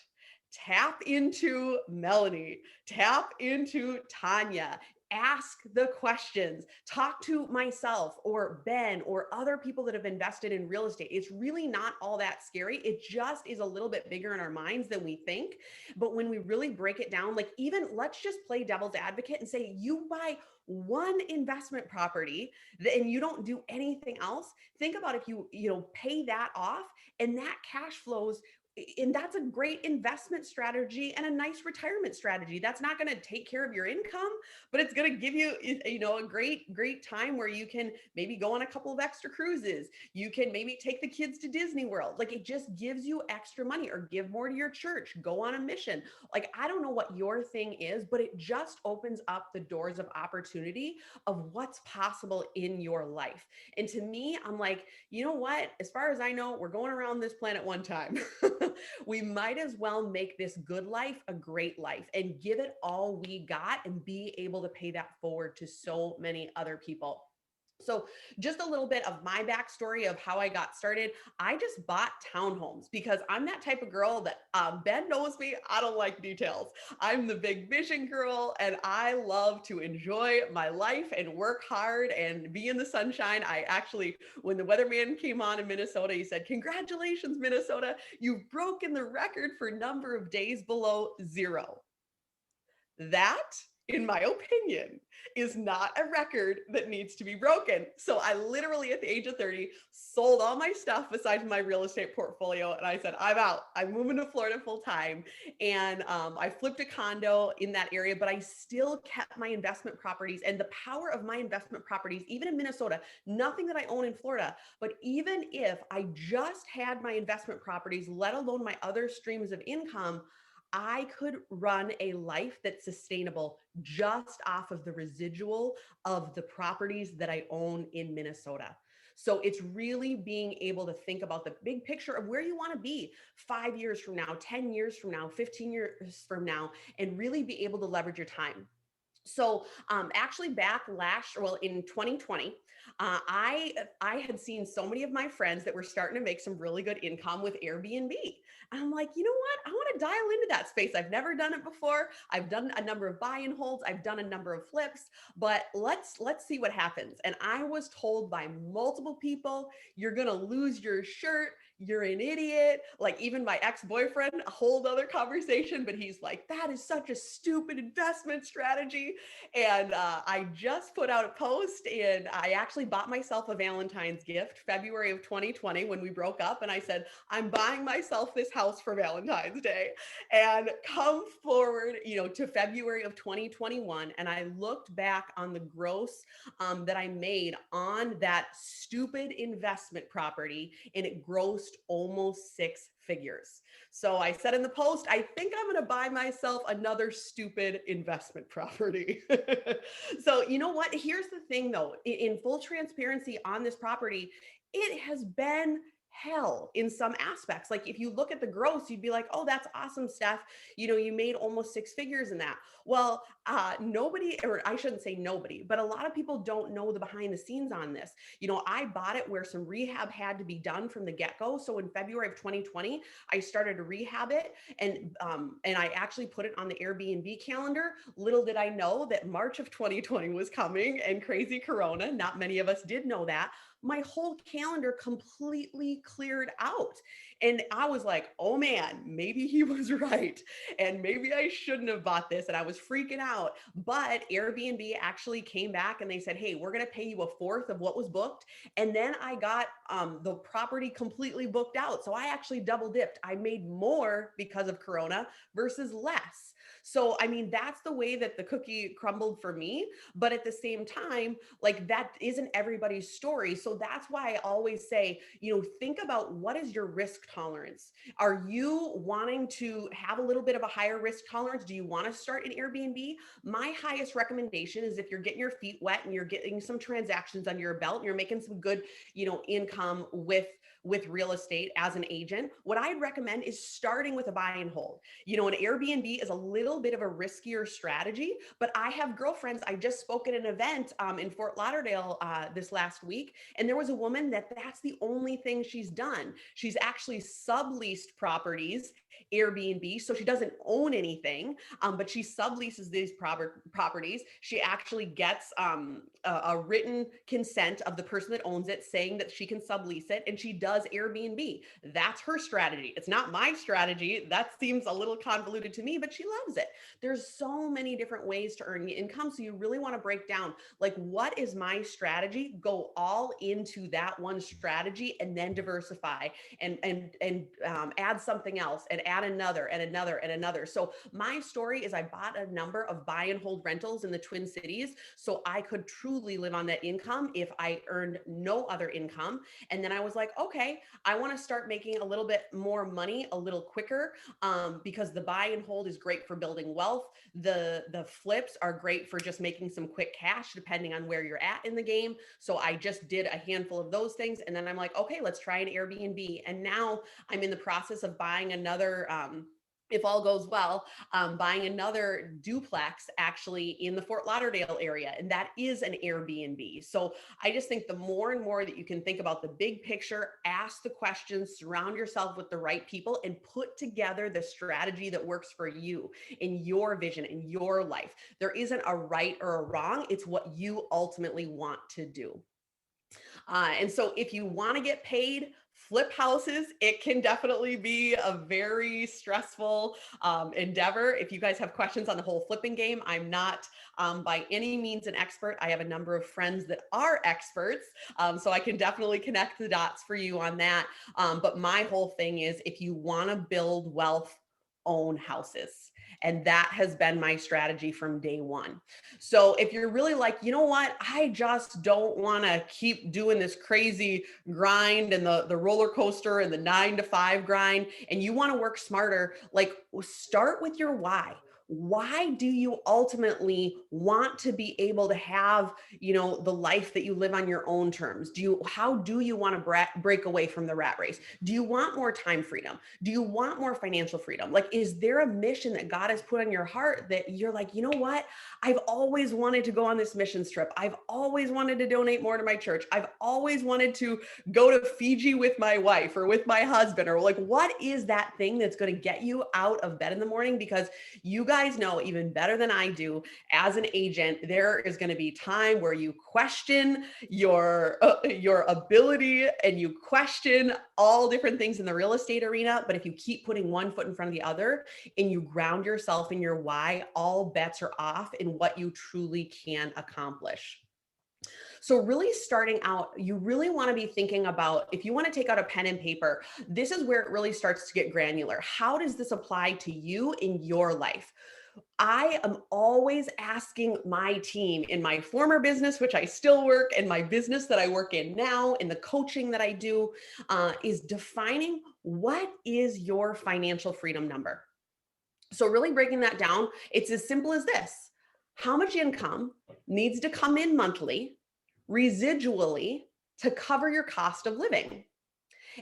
[SPEAKER 1] Tap into Melanie, tap into Tanya, ask the questions, talk to myself or Ben or other people that have invested in real estate. It's really not all that scary. It just is a little bit bigger in our minds than we think. But when we really break it down, like even let's just play devil's advocate and say you buy one investment property and you don't do anything else. Think about if you pay that off and that cash flows, and that's a great investment strategy and a nice retirement strategy. That's not going to take care of your income, but it's going to give you, a great time where you can maybe go on a couple of extra cruises. You can maybe take the kids to Disney World. Like it just gives you extra money, or give more to your church, go on a mission. Like, I don't know what your thing is, but it just opens up the doors of opportunity of what's possible in your life. And to me, I'm like, you know what? As far as I know, we're going around this planet one time. We might as well make this good life a great life and give it all we got and be able to pay that forward to so many other people. So just a little bit of my backstory of how I got started. I just bought townhomes because I'm that type of girl that Ben knows me. I don't like details. I'm the big vision girl, and I love to enjoy my life and work hard and be in the sunshine. I actually, when the weatherman came on in Minnesota, he said, "Congratulations, Minnesota. You've broken the record for number of days below zero." That, in my opinion, is not a record that needs to be broken. So I literally, at the age of 30, sold all my stuff besides my real estate portfolio. And I said, I'm out. I'm moving to Florida full time. And I flipped a condo in that area, but I still kept my investment properties. And the power of my investment properties, even in Minnesota, nothing that I own in Florida, but even if I just had my investment properties, let alone my other streams of income, I could run a life that's sustainable just off of the residual of the properties that I own in Minnesota. So it's really being able to think about the big picture of where you want to be 5 years from now, 10 years from now, 15 years from now, and really be able to leverage your time. So actually back in 2020, I had seen so many of my friends that were starting to make some really good income with Airbnb. And I'm like, you know what? I want to dial into that space. I've never done it before. I've done a number of buy and holds. I've done a number of flips, but let's see what happens. And I was told by multiple people, you're going to lose your shirt. You're an idiot. Like even my ex-boyfriend, a whole other conversation, but he's like, that is such a stupid investment strategy. And I just put out a post, and I actually bought myself a Valentine's gift, February of 2020, when we broke up. And I said, I'm buying myself this house for Valentine's Day. And come forward, to February of 2021. And I looked back on the gross that I made on that stupid investment property, and it grossed almost 6 figures. So I said in the post, I think I'm going to buy myself another stupid investment property. So you know what? Here's the thing though, in full transparency on this property, it has been hell in some aspects. Like if you look at the gross, you'd be like, oh, that's awesome, Steph. You made almost 6 figures in that. Well, nobody, or I shouldn't say nobody, but a lot of people don't know the behind the scenes on this. I bought it where some rehab had to be done from the get-go. So in February of 2020, I started to rehab it, and I actually put it on the Airbnb calendar. Little did I know that March of 2020 was coming and crazy Corona. Not many of us did know that. My whole calendar completely cleared out. And I was like, oh man, maybe he was right. And maybe I shouldn't have bought this. And I was freaking out. But Airbnb actually came back and they said, hey, we're going to pay you a fourth of what was booked. And then I got the property completely booked out. So I actually double dipped. I made more because of Corona versus less. So, I mean, that's the way that the cookie crumbled for me. But at the same time, like that isn't everybody's story. So that's why I always say, think about what is your risk tolerance? Are you wanting to have a little bit of a higher risk tolerance? Do you want to start an Airbnb? My highest recommendation is if you're getting your feet wet and you're getting some transactions under your belt and you're making some good, income with real estate as an agent, what I'd recommend is starting with a buy and hold. An Airbnb is a little bit of a riskier strategy, but I have girlfriends. I just spoke at an event in Fort Lauderdale this last week, and there was a woman that's the only thing she's done. She's actually subleased properties, Airbnb, so she doesn't own anything, but she subleases these properties. She actually gets a written consent of the person that owns it saying that she can sublease it, and she does Airbnb. That's her strategy. It's not my strategy. That seems a little convoluted to me, but she loves it. There's so many different ways to earn income, so you really want to break down, like, what is my strategy? Go all into that one strategy and then diversify and add something else and add another and another and another. So my story is I bought a number of buy and hold rentals in the Twin Cities so I could truly live on that income if I earned no other income. And then I was like, okay, I want to start making a little bit more money a little quicker, because the buy and hold is great for building wealth. The flips are great for just making some quick cash depending on where you're at in the game. So I just did a handful of those things. And then I'm like, okay, let's try an Airbnb. And now I'm in the process of buying another, if all goes well, buying another duplex actually in the Fort Lauderdale area. And that is an Airbnb. So I just think the more and more that you can think about the big picture, ask the questions, surround yourself with the right people, and put together the strategy that works for you in your vision, in your life. There isn't a right or a wrong. It's what you ultimately want to do. And so if you want to get paid flip houses, it can definitely be a very stressful endeavor. If you guys have questions on the whole flipping game, I'm not by any means an expert. I have a number of friends that are experts, so I can definitely connect the dots for you on that. But my whole thing is, if you want to build wealth, own houses. And that has been my strategy from day one. So if you're really like, you know what, I just don't want to keep doing this crazy grind and the roller coaster and the 9 to 5 grind, and you want to work smarter, like start with your why. Why do you ultimately want to be able to have, the life that you live on your own terms? How do you want to break away from the rat race? Do you want more time freedom? Do you want more financial freedom? Like, is there a mission that God has put on your heart that you're like, you know what? I've always wanted to go on this mission trip. I've always wanted to donate more to my church. I've always wanted to go to Fiji with my wife or with my husband, or like, what is that thing that's going to get you out of bed in the morning? Because you guys know even better than I do, as an agent, there is going to be time where you question your ability and you question all different things in the real estate arena. But if you keep putting one foot in front of the other and you ground yourself in your why, all bets are off in what you truly can accomplish. So really starting out, you really want to be thinking about, if you want to take out a pen and paper, this is where it really starts to get granular. How does this apply to you in your life? I am always asking my team in my former business, which I still work, and my business that I work in now, in the coaching that I do, is defining what is your financial freedom number. So really breaking that down, it's as simple as this. How much income needs to come in monthly, residually, to cover your cost of living?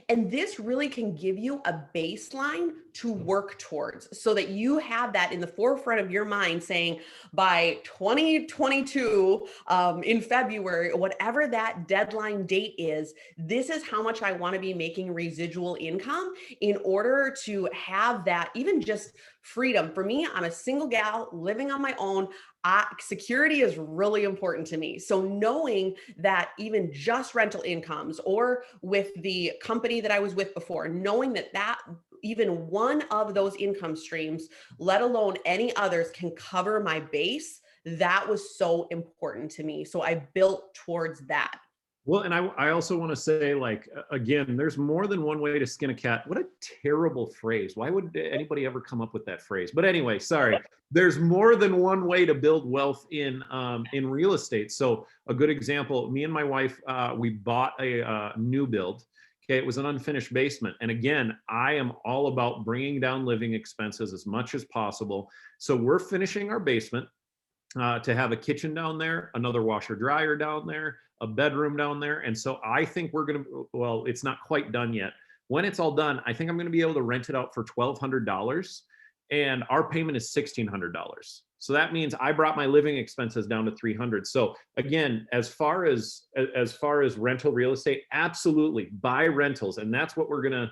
[SPEAKER 1] And this really can give you a baseline to work towards, so that you have that in the forefront of your mind saying, by 2022, in February, whatever that deadline date is, this is how much I want to be making residual income in order to have that, even just freedom. For me, I'm a single gal living on my own. Security is really important to me. So knowing that even just rental incomes, or with the company that I was with before, knowing that even one of those income streams, let alone any others, can cover my base, that was so important to me. So I built towards that.
[SPEAKER 4] Well, and I also want to say, like, again, there's more than one way to skin a cat. What a terrible phrase. Why would anybody ever come up with that phrase? But anyway, sorry. There's more than one way to build wealth in real estate. So a good example, me and my wife, we bought a new build. Okay, it was an unfinished basement. And again, I am all about bringing down living expenses as much as possible. So we're finishing our basement to have a kitchen down there, another washer dryer down there, a bedroom down there. And so I think we're going to, well, it's not quite done yet. When it's all done, I think I'm going to be able to rent it out for $1,200, and our payment is $1,600. So that means I brought my living expenses down to $300. So again, as far as rental real estate, absolutely buy rentals. And that's what we're going to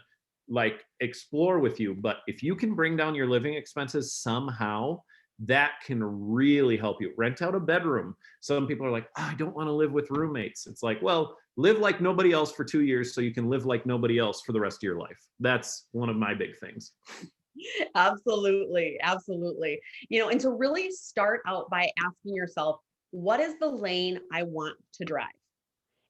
[SPEAKER 4] like explore with you. But if you can bring down your living expenses somehow, that can really help you. Rent out a bedroom. Some people are like, oh, I don't want to live with roommates. It's like, well, live like nobody else for 2 years so you can live like nobody else for the rest of your life. That's one of my big things.
[SPEAKER 1] Absolutely. Absolutely. And to really start out by asking yourself, what is the lane I want to drive?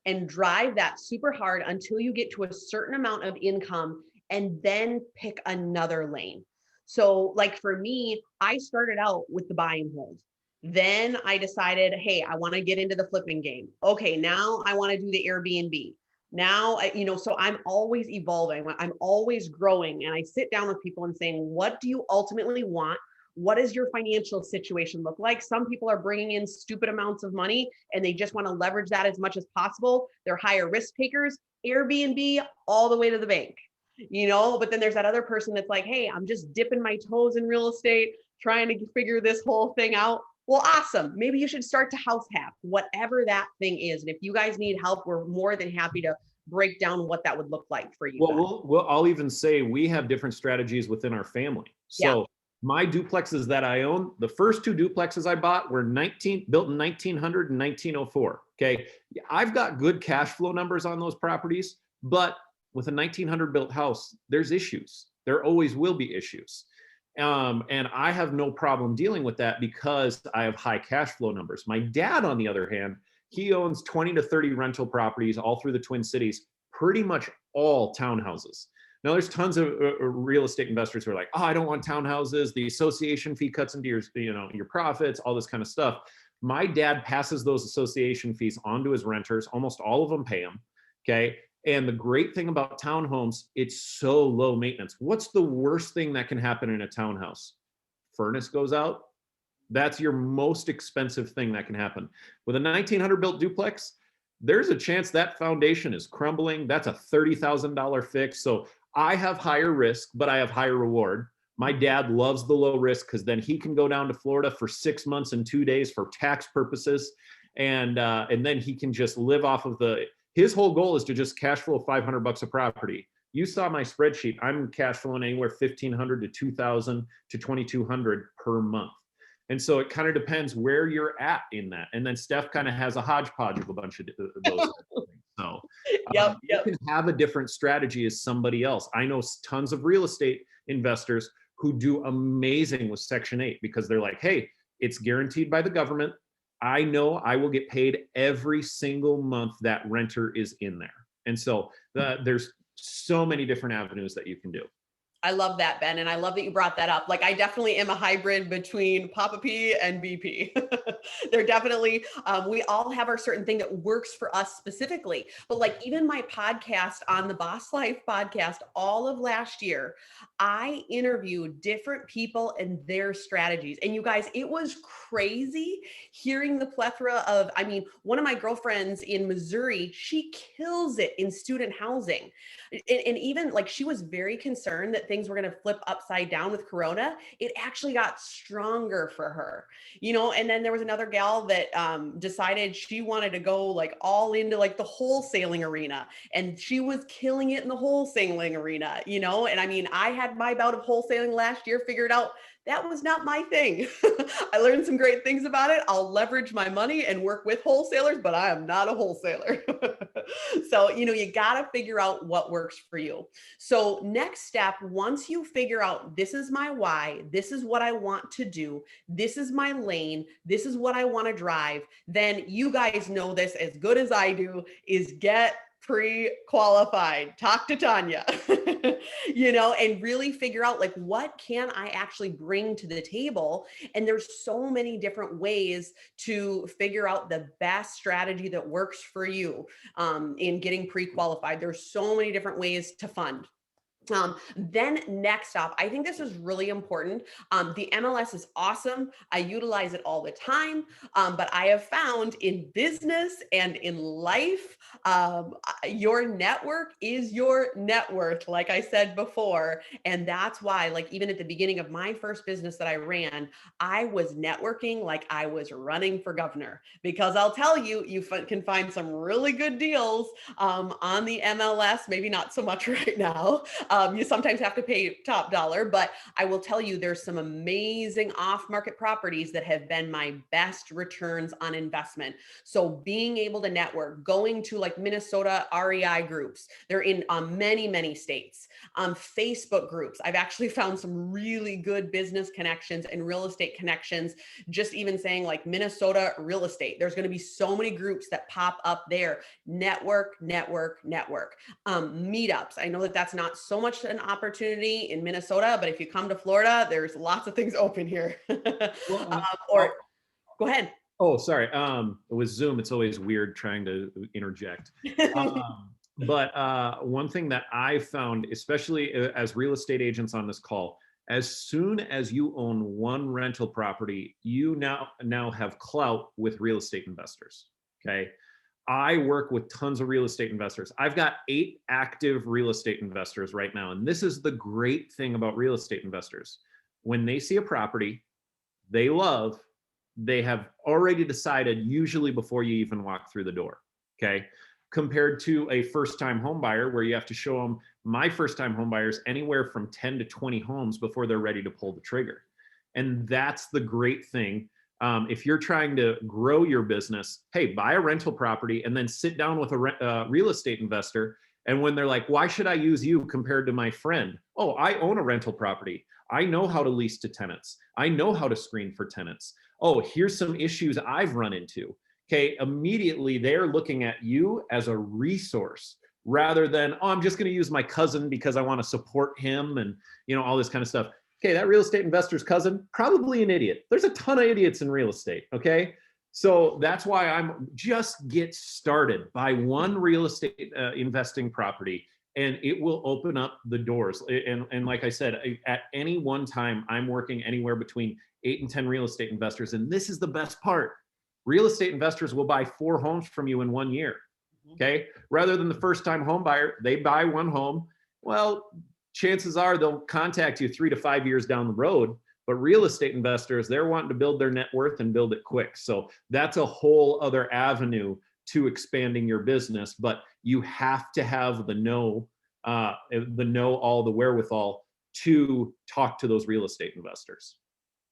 [SPEAKER 1] And drive that super hard until you get to a certain amount of income, and then pick another lane. So like for me, I started out with the buy and hold. Then I decided, hey, I want to get into the flipping game. Okay, now I want to do the Airbnb. Now, so I'm always evolving. I'm always growing. And I sit down with people and saying, what do you ultimately want? What does your financial situation look like? Some people are bringing in stupid amounts of money and they just want to leverage that as much as possible. They're higher risk takers. Airbnb all the way to the bank. But then there's that other person that's like, hey, I'm just dipping my toes in real estate, trying to figure this whole thing out. Well, awesome. Maybe you should start to house hack, whatever that thing is. And if you guys need help, we're more than happy to break down what that would look like for you.
[SPEAKER 4] Well, I'll even say we have different strategies within our family. So my duplexes that I own, the first two duplexes I bought were built in 1900 and 1904. Okay. I've got good cash flow numbers on those properties, but With a 1900 built house, there's issues. There always will be issues. And I have no problem dealing with that because I have high cash flow numbers. My dad, on the other hand, he owns 20 to 30 rental properties all through the Twin Cities, pretty much all townhouses. Now, there's tons of real estate investors who are like, oh, I don't want townhouses. The association fee cuts into your profits, all this kind of stuff. My dad passes those association fees on to his renters. Almost all of them pay them. Okay. And the great thing about townhomes, it's so low maintenance. What's the worst thing that can happen in a townhouse? Furnace goes out. That's your most expensive thing that can happen. With a 1900 built duplex, there's a chance that foundation is crumbling. That's a $30,000 fix. So I have higher risk, but I have higher reward. My dad loves the low risk because then he can go down to Florida for 6 months and 2 days for tax purposes. And then he can just live off of his whole goal is to just cash flow $500 a property. You saw my spreadsheet. I'm cash flowing anywhere 1,500 to 2,000 to 2,200 per month. And so it kind of depends where you're at in that. And then Steph kind of has a hodgepodge of a bunch of those things. So you can have a different strategy as somebody else. I know tons of real estate investors who do amazing with Section 8 because they're like, hey, it's guaranteed by the government. I know I will get paid every single month that renter is in there. And so there's so many different avenues that you can do.
[SPEAKER 1] I love that, Ben. And I love that you brought that up. Like, I definitely am a hybrid between Papa P and BP. They're definitely, we all have our certain thing that works for us specifically. But like, even my podcast on the Boss Life podcast, all of last year, I interviewed different people and their strategies. And you guys, it was crazy hearing the plethora of, one of my girlfriends in Missouri, she kills it in student housing. And even like, she was very concerned that things were going to flip upside down with Corona. It actually got stronger for her, and then there was another gal that decided she wanted to go like all into like the wholesaling arena, and she was killing it in the wholesaling arena, and I had my bout of wholesaling last year, figured out that was not my thing. I learned some great things about it. I'll leverage my money and work with wholesalers, but I am not a wholesaler. So, you got to figure out what works for you. So next step, once you figure out, this is my why, this is what I want to do, this is my lane, this is what I want to drive, then you guys know this as good as I do, is get pre-qualified. Talk to Tanya, and really figure out like, what can I actually bring to the table? And there's so many different ways to figure out the best strategy that works for you in getting pre-qualified. There's so many different ways to fund. Then next up, I think this is really important. The MLS is awesome. I utilize it all the time. But I have found in business and in life, your network is your net worth, like I said before. And that's why, like, even at the beginning of my first business that I ran, I was networking like I was running for governor, because I'll tell you, you can find some really good deals on the MLS, maybe not so much right now. You sometimes have to pay top dollar, but I will tell you, there's some amazing off-market properties that have been my best returns on investment. So being able to network, going to like Minnesota REI groups, they're in many, many states, Facebook groups. I've actually found some really good business connections and real estate connections, just even saying like Minnesota real estate. There's going to be so many groups that pop up there. Network. Meetups. I know that that's not so much an opportunity in Minnesota, but if you come to Florida, there's lots of things open here. Go ahead.
[SPEAKER 4] Oh, sorry. With Zoom, it's always weird trying to interject. But one thing that I found, especially as real estate agents on this call, as soon as you own one rental property, you now have clout with real estate investors. Okay. I work with tons of real estate investors. I've got 8 active real estate investors right now. And this is the great thing about real estate investors. When they see a property they love, they have already decided, usually before you even walk through the door. Okay. Compared to a first-time home buyer where you have to show them, my first-time home buyers, anywhere from 10 to 20 homes before they're ready to pull the trigger. And that's the great thing. If you're trying to grow your business, hey, buy a rental property and then sit down with a real estate investor And when they're like, why should I use you compared to my friend? Oh, I own a rental property. I know how to lease to tenants. I know how to screen for tenants. Oh, here's some issues I've run into. Okay, immediately they're looking at you as a resource rather than, oh, I'm just going to use my cousin because I want to support him and, you know, all this kind of stuff. Okay, that real estate investor's cousin, probably an idiot. There's a ton of idiots in real estate, okay? So that's why I'm just get started. Buy one real estate investing property and it will open up the doors. And like I said, at any one time, I'm working anywhere between 8 and 10 real estate investors. And this is the best part. Real estate investors will buy 4 homes from you in 1 year, okay? Rather than the first time home buyer, they buy 1 home. Well, chances are they'll contact you 3 to 5 years down the road. But real estate investors, they're wanting to build their net worth and build it quick. So that's a whole other avenue to expanding your business. But you have to have the know all, the wherewithal to talk to those real estate investors.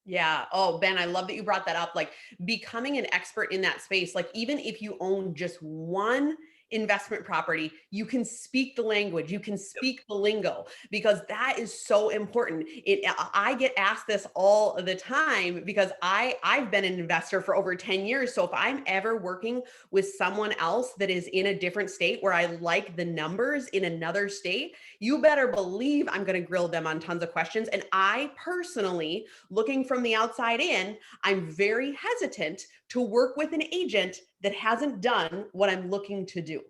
[SPEAKER 1] Yeah. Oh, Ben, I love that you brought that up. Like becoming an expert in that space, like even if you own just one investment property, you can speak the language, you can speak the lingo, because that is so important. I get asked this all the time because I've been an investor for over 10 years. So if I'm ever working with someone else that is in a different state where I like the numbers in another state, you better believe I'm going to grill them on tons of questions. And I personally, looking from the outside in, I'm very hesitant to work with an agent that hasn't done what I'm looking to do.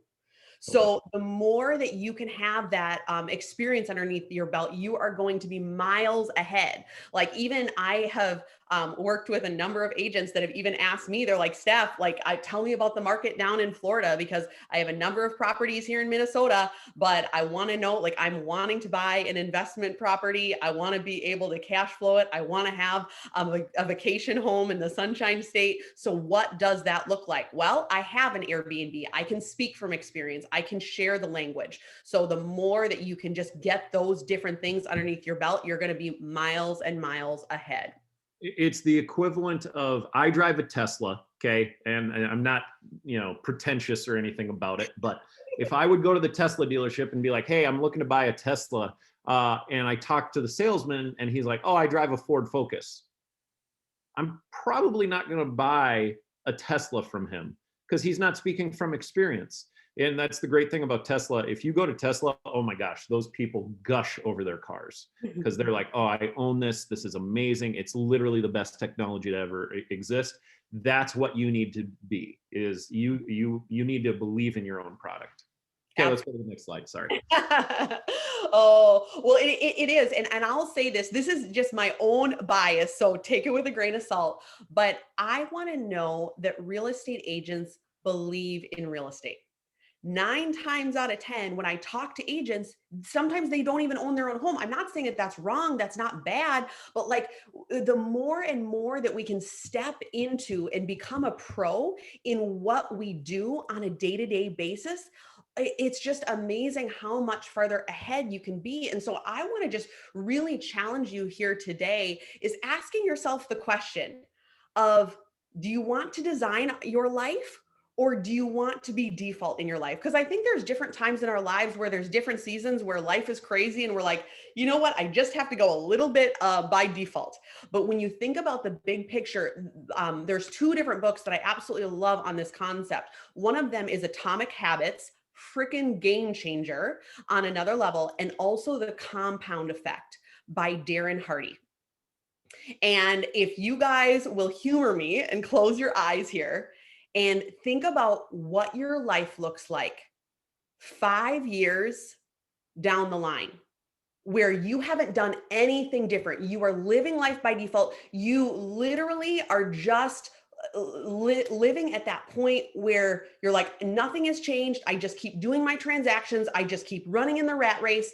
[SPEAKER 1] So the more that you can have that experience underneath your belt, you are going to be miles ahead. Like even I have worked with a number of agents that have even asked me, they're like, Steph, like, tell me about the market down in Florida, because I have a number of properties here in Minnesota, but I want to know, like, I'm wanting to buy an investment property. I want to be able to cash flow it. I want to have a vacation home in the Sunshine State. So what does that look like? Well, I have an Airbnb. I can speak from experience. I can share the language. So the more that you can just get those different things underneath your belt, you're going to be miles and miles ahead.
[SPEAKER 4] It's the equivalent of, I drive a Tesla, okay? And I'm not, pretentious or anything about it, but if I would go to the Tesla dealership and be like, hey, I'm looking to buy a Tesla, and I talk to the salesman and he's like, oh, I drive a Ford Focus, I'm probably not going to buy a Tesla from him because he's not speaking from experience. And that's the great thing about Tesla. If you go to Tesla, oh my gosh, those people gush over their cars because they're like, oh, I own this. This is amazing. It's literally the best technology to ever exist. That's what you need to be, is you need to believe in your own product. Okay, let's go to the next slide. Sorry.
[SPEAKER 1] Oh, well, it is. And I'll say this is just my own bias, so take it with a grain of salt. But I want to know that real estate agents believe in real estate. 9 times out of 10, when I talk to agents, sometimes they don't even own their own home. I'm not saying that that's wrong. That's not bad. But like the more and more that we can step into and become a pro in what we do on a day-to-day basis, it's just amazing how much farther ahead you can be. And so I want to just really challenge you here today is asking yourself the question of, do you want to design your life? Or do you want to be default in your life? Because I think there's different times in our lives where there's different seasons where life is crazy and we're like, you know what? I just have to go a little bit by default. But when you think about the big picture, there's 2 different books that I absolutely love on this concept. One of them is Atomic Habits, freaking game changer on another level, and also The Compound Effect by Darren Hardy. And if you guys will humor me and close your eyes here, and think about what your life looks like 5 years down the line, where you haven't done anything different. You are living life by default. You literally are just living at that point where you're like, nothing has changed. I just keep doing my transactions. I just keep running in the rat race.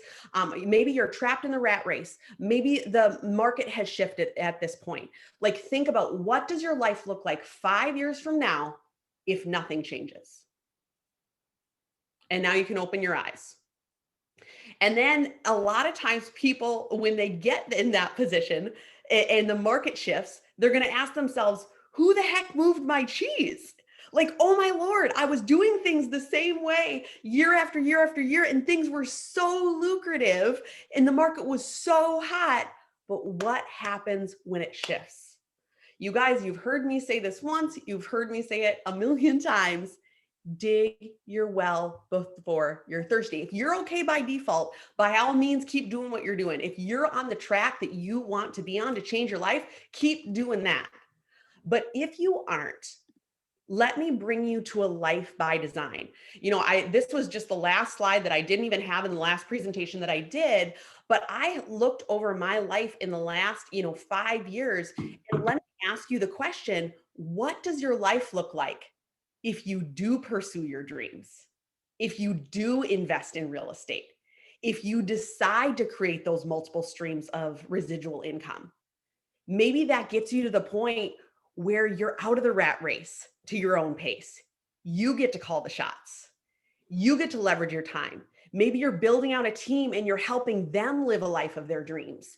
[SPEAKER 1] Maybe you're trapped in the rat race. Maybe the market has shifted at this point. Like, think about, what does your life look like 5 years from now if nothing changes? And now you can open your eyes. And then a lot of times people, when they get in that position and the market shifts, they're going to ask themselves, who the heck moved my cheese? Like, oh my Lord, I was doing things the same way year after year after year, and things were so lucrative and the market was so hot. But what happens when it shifts? You guys, you've heard me say this once, you've heard me say it a million times. Dig your well before you're thirsty. If you're okay by default, by all means, keep doing what you're doing. If you're on the track that you want to be on to change your life, keep doing that. But if you aren't, let me bring you to a life by design. This was just the last slide that I didn't even have in the last presentation that I did, but I looked over my life in the last, 5 years, and let me ask you the question, what does your life look like if you do pursue your dreams? If you do invest in real estate? If you decide to create those multiple streams of residual income? Maybe that gets you to the point where you're out of the rat race to your own pace. You get to call the shots. You get to leverage your time. Maybe you're building out a team and you're helping them live a life of their dreams.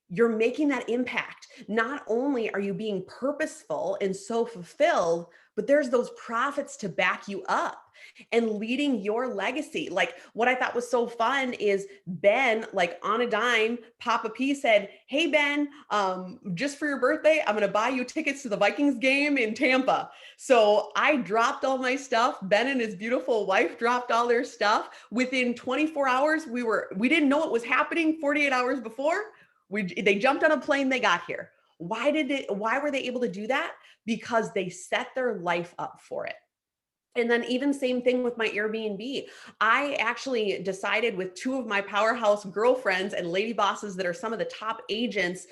[SPEAKER 1] You're making that impact. Not only are you being purposeful and so fulfilled, but there's those profits to back you up and leading your legacy. Like, what I thought was so fun is Ben, like on a dime, Papa P said, "Hey Ben, just for your birthday, I'm going to buy you tickets to the Vikings game in Tampa." So I dropped all my stuff. Ben and his beautiful wife dropped all their stuff. Within 24 hours, we didn't know it was happening 48 hours before. They jumped on a plane, they got here. Why were they able to do that? Because they set their life up for it. And then even same thing with my Airbnb. I actually decided with two of my powerhouse girlfriends and lady bosses that are some of the top agents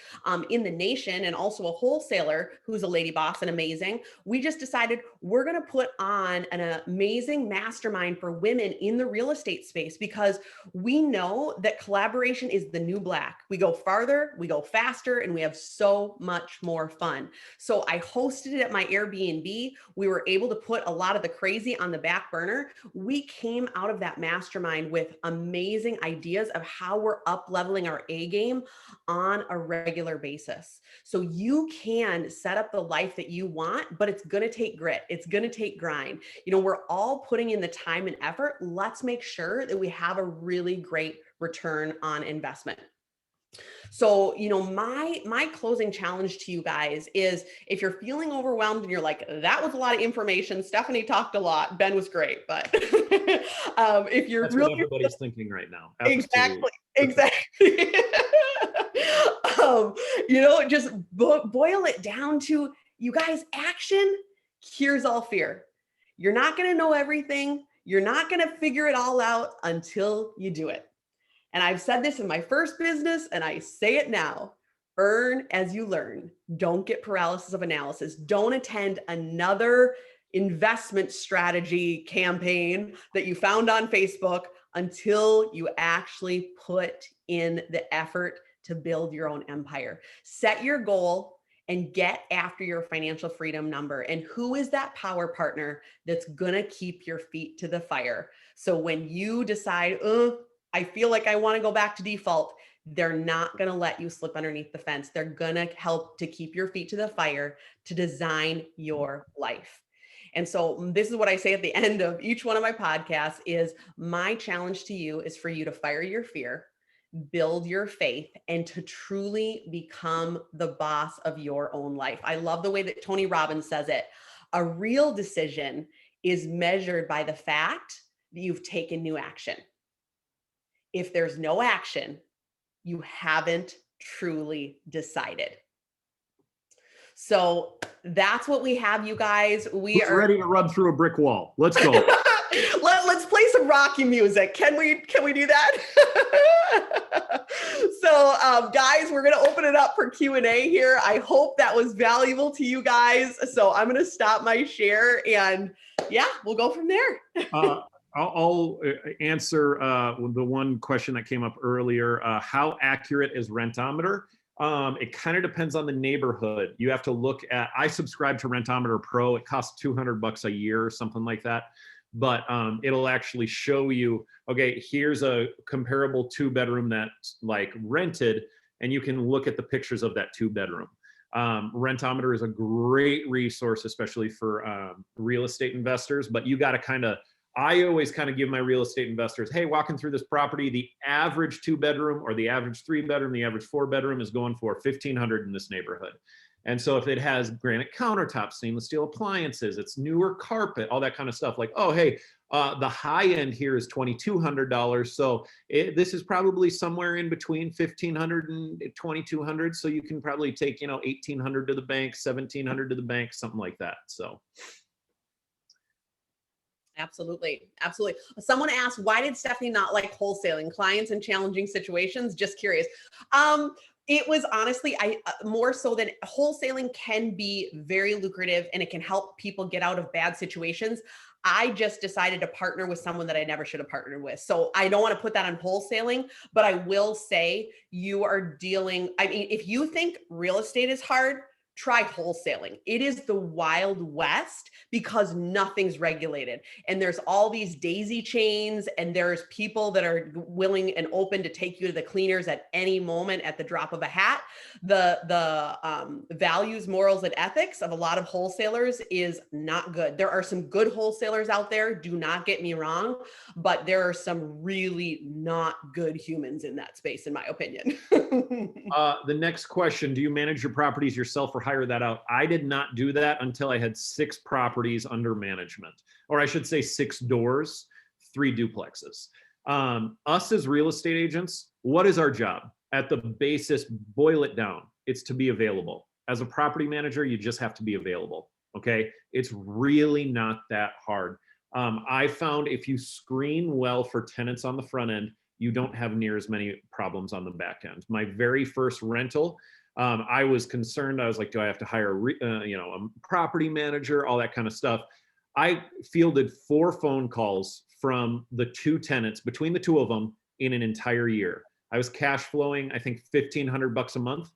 [SPEAKER 1] in the nation, and also a wholesaler who's a lady boss and amazing. We just decided we're going to put on an amazing mastermind for women in the real estate space, because we know that collaboration is the new black. We go farther, we go faster, and we have so much more fun. So I hosted it at my Airbnb. We were able to put a lot of the crazy on the back burner. We came out of that mastermind with amazing ideas of how we're up leveling our A game on a regular basis. So you can set up the life that you want, but it's going to take grit. It's going to take grind. We're all putting in the time and effort. Let's make sure that we have a really great return on investment. So, my closing challenge to you guys is, if you're feeling overwhelmed and you're like, that was a lot of information, Stefanie talked a lot, Ben was great, but if you're
[SPEAKER 4] That's
[SPEAKER 1] really,
[SPEAKER 4] what everybody's thinking right now.
[SPEAKER 1] Exactly. Just boil it down to, you guys, action cures all fear. You're not going to know everything. You're not going to figure it all out until you do it. And I've said this in my first business, and I say it now: earn as you learn. Don't get paralysis of analysis. Don't attend another investment strategy campaign that you found on Facebook until you actually put in the effort to build your own empire. Set your goal and get after your financial freedom number. And who is that power partner that's gonna keep your feet to the fire? So when you decide, I feel like I want to go back to default, they're not going to let you slip underneath the fence. They're going to help to keep your feet to the fire to design your life. And so this is what I say at the end of each one of my podcasts is, my challenge to you is for you to fire your fear, build your faith, and to truly become the boss of your own life. I love the way that Tony Robbins says it. A real decision is measured by the fact that you've taken new action. If there's no action, you haven't truly decided. So that's what we have, you guys. We are
[SPEAKER 4] ready to run through a brick wall. Let's go.
[SPEAKER 1] Let's play some Rocky music. Can we do that? So guys, we're going to open it up for Q&A here. I hope that was valuable to you guys. So I'm going to stop my share, and yeah, we'll go from there.
[SPEAKER 4] I'll answer the one question that came up earlier. How accurate is Rentometer? It kind of depends on the neighborhood. You have to look at, I subscribe to Rentometer Pro. It costs $200 a year or something like that. But it'll actually show you, okay, here's a comparable 2-bedroom that's like rented, and you can look at the pictures of that 2-bedroom. Rentometer is a great resource, especially for real estate investors, but you got to I always kind of give my real estate investors, hey, walking through this property, the average 2-bedroom or the average 3-bedroom, the average 4-bedroom is going for $1,500 in this neighborhood. And so if it has granite countertops, stainless steel appliances, it's newer carpet, all that kind of stuff, like, oh, hey, the high end here is $2,200. So this is probably somewhere in between $1,500 and $2,200. So you can probably take, $1,800 to the bank, $1,700 to the bank, something like that. So.
[SPEAKER 1] Absolutely. Absolutely. Someone asked, why did Stefanie not like wholesaling clients in challenging situations? Just curious. It was honestly, more so than wholesaling can be very lucrative and it can help people get out of bad situations. I just decided to partner with someone that I never should have partnered with. So I don't want to put that on wholesaling, but I will say you are dealing, if you think real estate is hard, try wholesaling. It is the Wild West because nothing's regulated. And there's all these daisy chains and there's people that are willing and open to take you to the cleaners at any moment at the drop of a hat. The values, morals, and ethics of a lot of wholesalers is not good. There are some good wholesalers out there, do not get me wrong, but there are some really not good humans in that space, in my opinion.
[SPEAKER 4] The next question, do you manage your properties yourself or hire that out? I did not do that until I had 6 properties under management, or I should say 6 doors, 3 duplexes. Us as real estate agents, what is our job? At the basis, boil it down. It's to be available. As a property manager, you just have to be available. Okay. It's really not that hard. I found if you screen well for tenants on the front end, you don't have near as many problems on the back end. My very first rental, I was concerned. I was like, do I have to hire a property manager, all that kind of stuff. I fielded 4 phone calls from the 2 tenants, between the 2 of them, in an entire year. I was cash flowing, I think, $1,500 a month.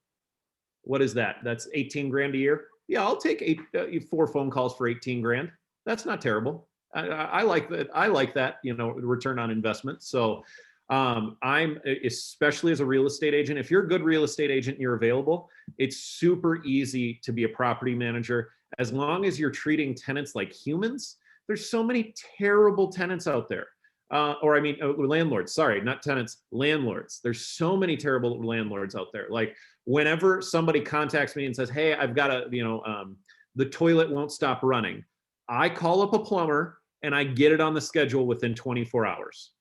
[SPEAKER 4] What is that? That's 18 grand a year. Yeah, I'll take 4 phone calls for 18 grand. That's not terrible. I like that. I like that, return on investment. So I'm, especially as a real estate agent, if you're a good real estate agent and you're available, it's super easy to be a property manager. As long as you're treating tenants like humans. There's so many terrible tenants out there. Landlords, sorry, not tenants, landlords. There's so many terrible landlords out there. Like whenever somebody contacts me and says, hey, I've got the toilet won't stop running. I call up a plumber and I get it on the schedule within 24 hours.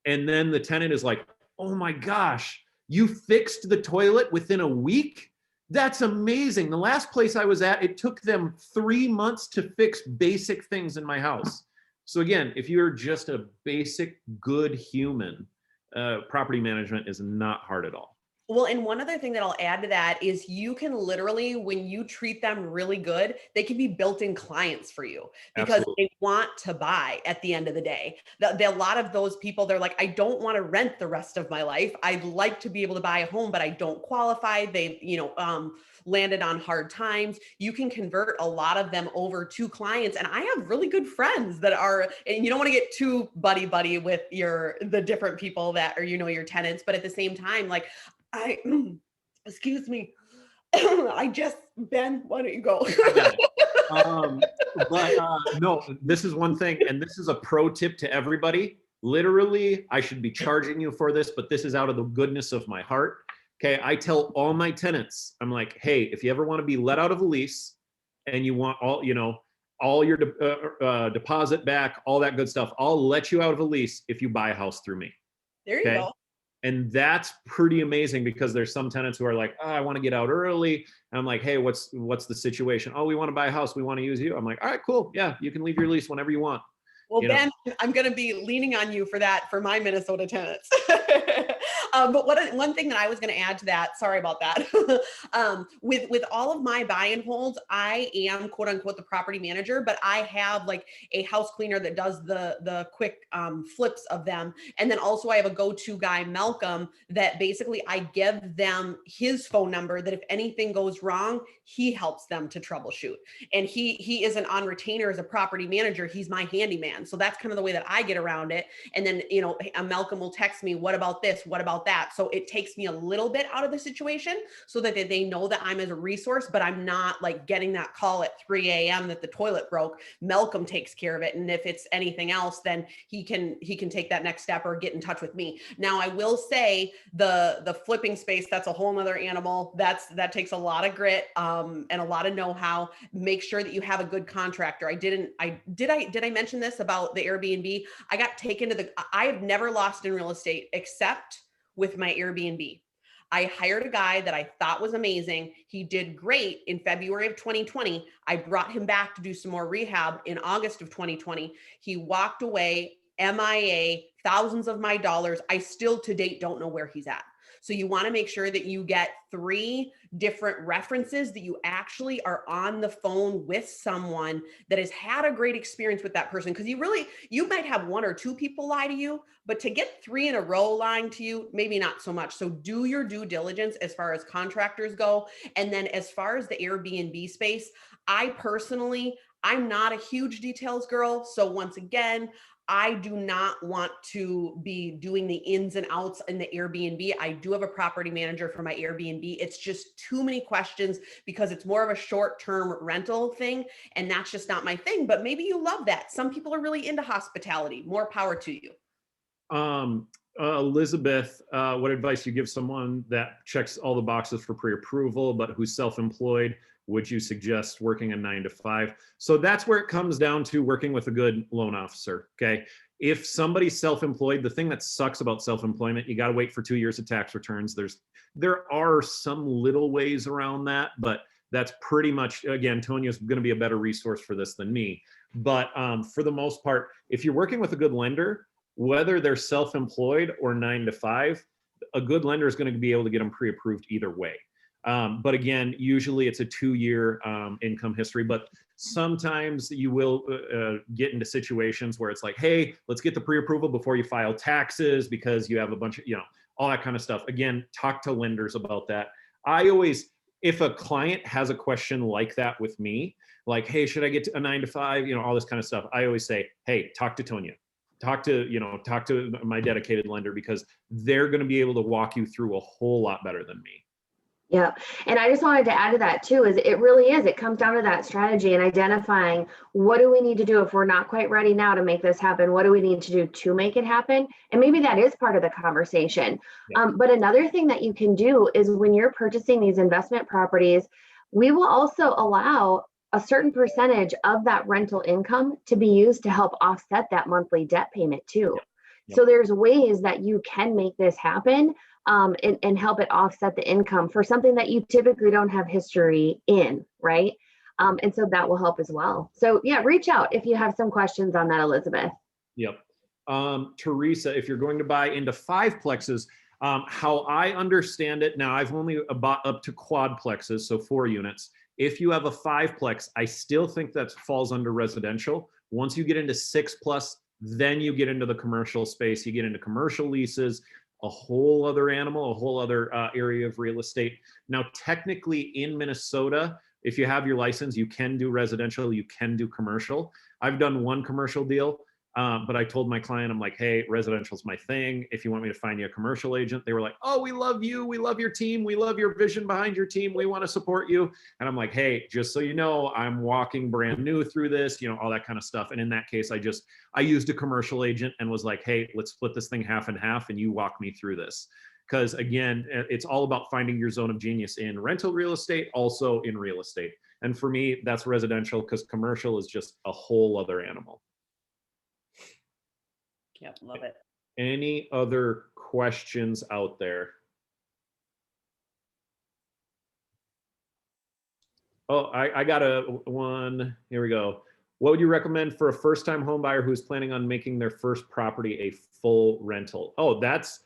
[SPEAKER 4] And then the tenant is like, oh my gosh, you fixed the toilet within a week? That's amazing. The last place I was at, it took them 3 months to fix basic things in my house. So again, if you're just a basic good human, property management is not hard at all.
[SPEAKER 1] Well, and one other thing that I'll add to that is you can literally, when you treat them really good, they can be built-in clients for you because
[SPEAKER 4] Absolutely.
[SPEAKER 1] they want to buy at the end of the day. A lot of those people, they're like, I don't want to rent the rest of my life. I'd like to be able to buy a home, but I don't qualify. They've, landed on hard times. You can convert a lot of them over to clients. And I have really good friends that are, and you don't want to get too buddy with the different people that are, your tenants, but at the same time, like excuse me, Ben, why don't you go?
[SPEAKER 4] No, this is one thing, and this is a pro tip to everybody. Literally, I should be charging you for this, but this is out of the goodness of my heart. Okay, I tell all my tenants, I'm like, hey, if you ever want to be let out of a lease and you want all your deposit back, all that good stuff, I'll let you out of a lease if you buy a house through me.
[SPEAKER 1] There you go.
[SPEAKER 4] And that's pretty amazing because there's some tenants who are like, oh, I want to get out early. And I'm like, hey, what's the situation? Oh, we want to buy a house. We want to use you. I'm like, all right, cool. Yeah, you can leave your lease whenever you want.
[SPEAKER 1] Well, Ben, I'm going to be leaning on you for that for my Minnesota tenants. But one thing that I was going to add to that, sorry about that, with all of my buy and holds, I am quote unquote the property manager, but I have like a house cleaner that does the quick flips of them. And then also I have a go-to guy, Malcolm, that basically I give them his phone number that if anything goes wrong, he helps them to troubleshoot. And he isn't on retainer as a property manager. He's my handyman. So that's kind of the way that I get around it. And then, Malcolm will text me, what about this? What about that. So it takes me a little bit out of the situation so that they know that I'm as a resource, but I'm not like getting that call at 3 a.m. that the toilet broke. Malcolm takes care of it. And if it's anything else, then he can take that next step or get in touch with me. Now, I will say the flipping space, that's a whole nother animal. That takes a lot of grit and a lot of know-how. Make sure that you have a good contractor. Did I mention this about the Airbnb? I got taken to I have never lost in real estate except with my Airbnb. I hired a guy that I thought was amazing. He did great in February of 2020. I brought him back to do some more rehab in August of 2020. He walked away, MIA, thousands of my dollars. I still to date don't know where he's at. So you want to make sure that you get 3 different references, that you actually are on the phone with someone that has had a great experience with that person. Because you might have 1 or 2 people lie to you, but to get 3 in a row lying to you, maybe not so much. So do your due diligence as far as contractors go. And then as far as the Airbnb space, I'm not a huge details girl. So once again, I do not want to be doing the ins and outs in the Airbnb. I do have a property manager for my Airbnb. It's just too many questions because it's more of a short-term rental thing. And that's just not my thing, but maybe you love that. Some people are really into hospitality. More power to you.
[SPEAKER 4] Elizabeth, what advice you give someone that checks all the boxes for pre-approval, but who's self-employed? Would you suggest working a 9 to 5? So that's where it comes down to working with a good loan officer, okay? If somebody's self-employed, the thing that sucks about self-employment, you got to wait for 2 years of tax returns. There are some little ways around that, but that's pretty much, again, Tonia's going to be a better resource for this than me. But for the most part, if you're working with a good lender, whether they're self-employed or 9 to 5, a good lender is going to be able to get them pre-approved either way. But again, usually it's a 2-year income history, but sometimes you will get into situations where it's like, hey, let's get the pre-approval before you file taxes because you have a bunch of, all that kind of stuff. Again, talk to lenders about that. If a client has a question like that with me, like, hey, should I get to a 9 to 5, all this kind of stuff, I always say, hey, talk to Tonia. Talk to my dedicated lender because they're going to be able to walk you through a whole lot better than me.
[SPEAKER 3] Yeah. And I just wanted to add to that too, it comes down to that strategy and identifying what do we need to do if we're not quite ready now to make this happen? What do we need to do to make it happen? And maybe that is part of the conversation. Yeah. But another thing that you can do is when you're purchasing these investment properties, we will also allow a certain percentage of that rental income to be used to help offset that monthly debt payment too. Yeah. Yep. So there's ways that you can make this happen and help it offset the income for something that you typically don't have history in, right? And so that will help as well. So yeah, reach out if you have some questions on that, Elizabeth.
[SPEAKER 4] Yep. Teresa, if you're going to buy into 5-plexes, how I understand it, now I've only bought up to quadplexes, so 4 units. If you have a 5-plex, I still think that falls under residential. Once you get into 6+, then you get into the commercial space, you get into commercial leases, a whole other animal, a whole other area of real estate. Now, technically in Minnesota, if you have your license, you can do residential, you can do commercial. I've done 1 commercial deal, but I told my client, I'm like, hey, residential's my thing. If you want me to find you a commercial agent, they were like, oh, we love you. We love your team. We love your vision behind your team. We want to support you. And I'm like, hey, just so you know, I'm walking brand new through this, all that kind of stuff. And in that case, I used a commercial agent and was like, hey, let's split this thing half and half and you walk me through this. Because again, it's all about finding your zone of genius in rental real estate, also in real estate. And for me, that's residential because commercial is just a whole other animal.
[SPEAKER 1] Yep, love it.
[SPEAKER 4] Any other questions out there? Oh, I got one. Here we go. What would you recommend for a first-time home buyer who's planning on making their first property a full rental? Oh, that's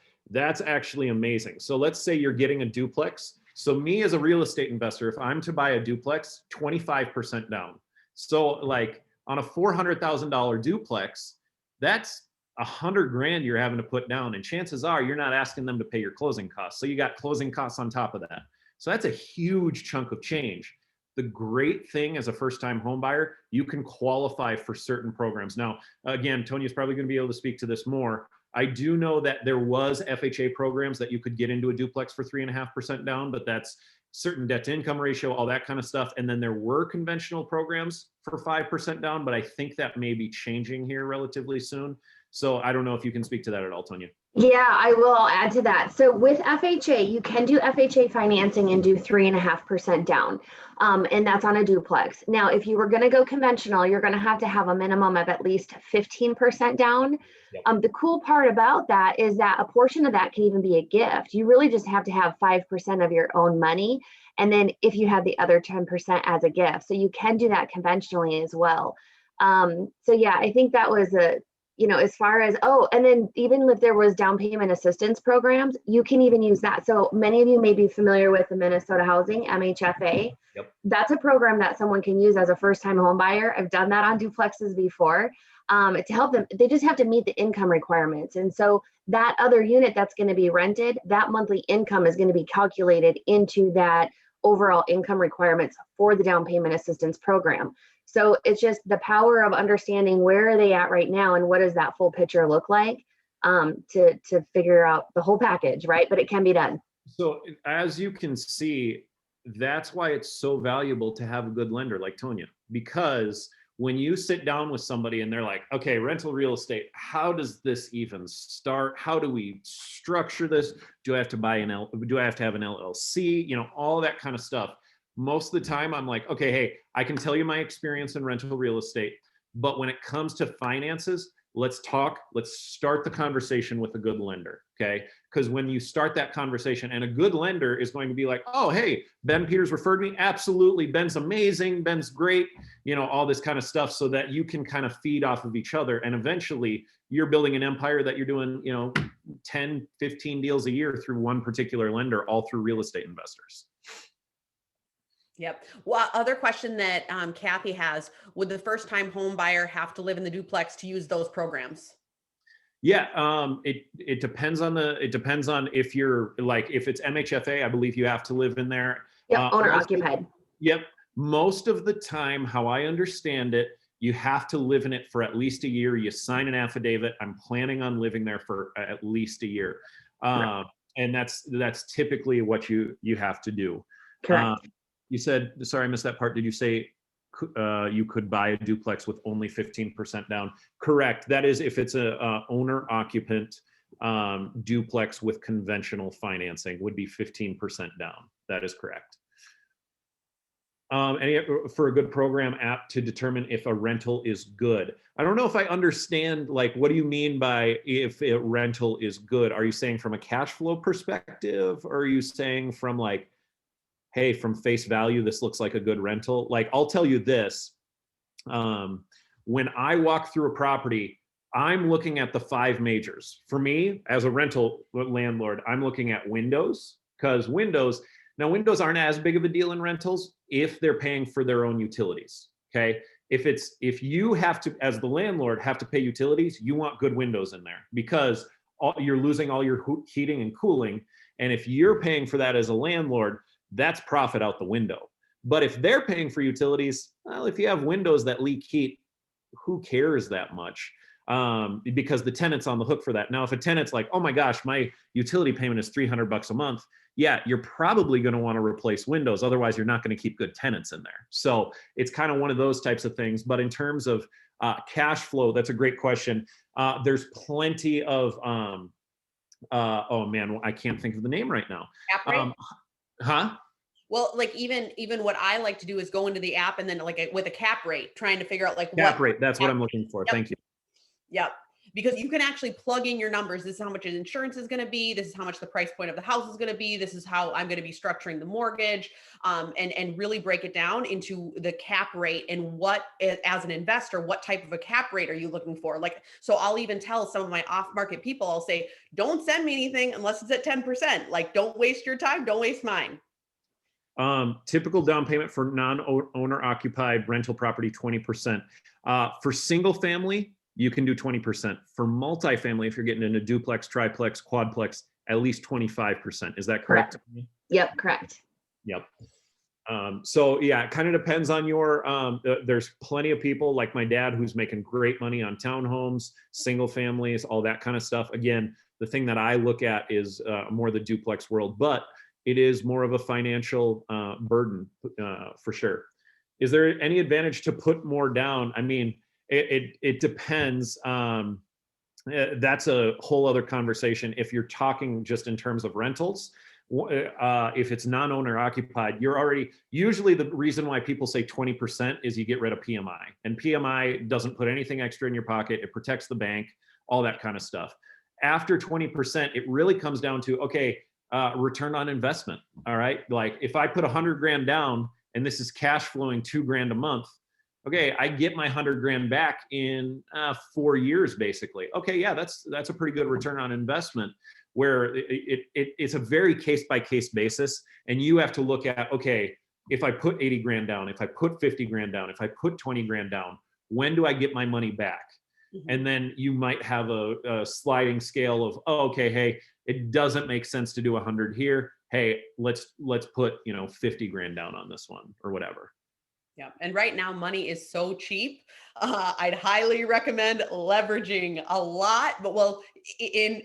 [SPEAKER 4] actually amazing. So let's say you're getting a duplex. So me as a real estate investor, if I'm to buy a duplex, 25% down. So like on a $400,000 duplex, that's $100,000 you're having to put down, and chances are you're not asking them to pay your closing costs. So you got closing costs on top of that. So that's a huge chunk of change. The great thing as a first-time home buyer, you can qualify for certain programs. Now, again, Tonia's probably going to be able to speak to this more. I do know that there was FHA programs that you could get into a duplex for 3.5% down, but that's certain debt to income ratio, all that kind of stuff. And then there were conventional programs for 5% down, but I think that may be changing here relatively soon. So I don't know if you can speak to that at all, Tonya.
[SPEAKER 3] Yeah, I will add to that. So with FHA, you can do FHA financing and do 3.5% down. And that's on a duplex. Now, if you were going to go conventional, you're going to have a minimum of at least 15% down.
[SPEAKER 4] Yep.
[SPEAKER 3] The cool part about that is that a portion of that can even be a gift. You really just have to have 5% of your own money. And then if you have the other 10% as a gift, so you can do that conventionally as well. So yeah, I think that was as far as, and then even if there was down payment assistance programs, you can even use that. So many of you may be familiar with the Minnesota Housing, MHFA.
[SPEAKER 4] Yep.
[SPEAKER 3] That's a program that someone can use as a first-time home buyer. I've done that on duplexes before to help them. They just have to meet the income requirements. And so that other unit that's going to be rented, that monthly income is going to be calculated into that overall income requirements for the down payment assistance program. So it's just the power of understanding where are they at right now and what does that full picture look like to figure out the whole package, right? But it can be done.
[SPEAKER 4] So as you can see, that's why it's so valuable to have a good lender like Tonya, because when you sit down with somebody and they're like, okay, rental real estate, how does this even start? How do we structure this? Do I have to do I have to have an LLC? All that kind of stuff. Most of the time I'm like, okay, hey, I can tell you my experience in rental real estate, but when it comes to finances, let's start the conversation with a good lender, okay? Because when you start that conversation, and a good lender is going to be like, oh, hey, Ben Peters referred me. Absolutely, Ben's amazing, Ben's great, all this kind of stuff, so that you can kind of feed off of each other. And eventually you're building an empire that you're doing, 10, 15 deals a year through one particular lender, all through real estate investors.
[SPEAKER 1] Yep. Well, other question that Kathy has, would the first-time home buyer have to live in the duplex to use those programs?
[SPEAKER 4] Yeah, it depends on if you're if it's MHFA, I believe you have to live in there.
[SPEAKER 3] Yep, owner occupied.
[SPEAKER 4] Yep. Most of the time, how I understand it, you have to live in it for at least a year. You sign an affidavit. I'm planning on living there for at least a year. And that's typically what you have to do.
[SPEAKER 3] Correct.
[SPEAKER 4] You said, sorry, I missed that part. Did you say you could buy a duplex with only 15% down? Correct. That is if it's a owner occupant duplex with conventional financing would be 15% down. That is correct. For a good program app to determine if a rental is good. I don't know if I understand, what do you mean by if a rental is good? Are you saying from a cash flow perspective? Or are you saying from hey, from face value, this looks like a good rental? I'll tell you this, when I walk through a property, I'm looking at the 5 majors. For me, as a rental landlord, I'm looking at windows, because windows aren't as big of a deal in rentals if they're paying for their own utilities, okay? If you have to, as the landlord, have to pay utilities, you want good windows in there, because you're losing all your heating and cooling. And if you're paying for that as a landlord, that's profit out the window. But if they're paying for utilities, well, if you have windows that leak heat, who cares that much? Because the tenant's on the hook for that. Now, if a tenant's like, oh my gosh, my utility payment is $300 a month, yeah, you're probably going to want to replace windows. Otherwise, you're not going to keep good tenants in there. So it's kind of one of those types of things. But in terms of cash flow, that's a great question. There's plenty of, oh man, I can't think of the name right now. Huh?
[SPEAKER 1] Well, even what I like to do is go into the app and then with a cap rate, trying to figure out
[SPEAKER 4] cap rate. That's what I'm looking for. Yep. Thank you.
[SPEAKER 1] Yep. Because you can actually plug in your numbers. This is how much insurance is going to be. This is how much the price point of the house is going to be. This is how I'm going to be structuring the mortgage, and really break it down into the cap rate and what, as an investor, what type of a cap rate are you looking for? So I'll even tell some of my off-market people, I'll say, don't send me anything unless it's at 10%. Don't waste your time. Don't waste mine.
[SPEAKER 4] Typical down payment for non-owner occupied rental property, 20%. For single family, you can do 20%. For multifamily, if you're getting into duplex, triplex, quadplex, at least 25%. Is that correct?
[SPEAKER 3] Yep, correct.
[SPEAKER 4] Yep. So yeah, it kind of depends on your, there's plenty of people like my dad who's making great money on townhomes, single families, all that kind of stuff. Again, the thing that I look at is more the duplex world, but it is more of a financial burden for sure. Is there any advantage to put more down? I mean, it depends. That's a whole other conversation. If you're talking just in terms of rentals, if it's non-owner occupied, you're already, usually the reason why people say 20% is you get rid of PMI, and PMI doesn't put anything extra in your pocket. It protects the bank, all that kind of stuff. After 20%, it really comes down to, okay, return on investment. All right. Like if I put 100 grand down and this is cash flowing 2 grand a month, okay, I get my 100 grand back in 4 years, basically. Okay, yeah, that's a pretty good return on investment, where it's a very case-by-case basis. And you have to look at, okay, if I put 80 grand down, if I put 50 grand down, if I put 20 grand down, when do I get my money back? Mm-hmm. And then you might have a sliding scale of, oh, okay, hey, it doesn't make sense to do 100 here. Hey, let's put, 50 grand down on this one or whatever.
[SPEAKER 1] Yeah. And right now money is so cheap. I'd highly recommend leveraging a lot, but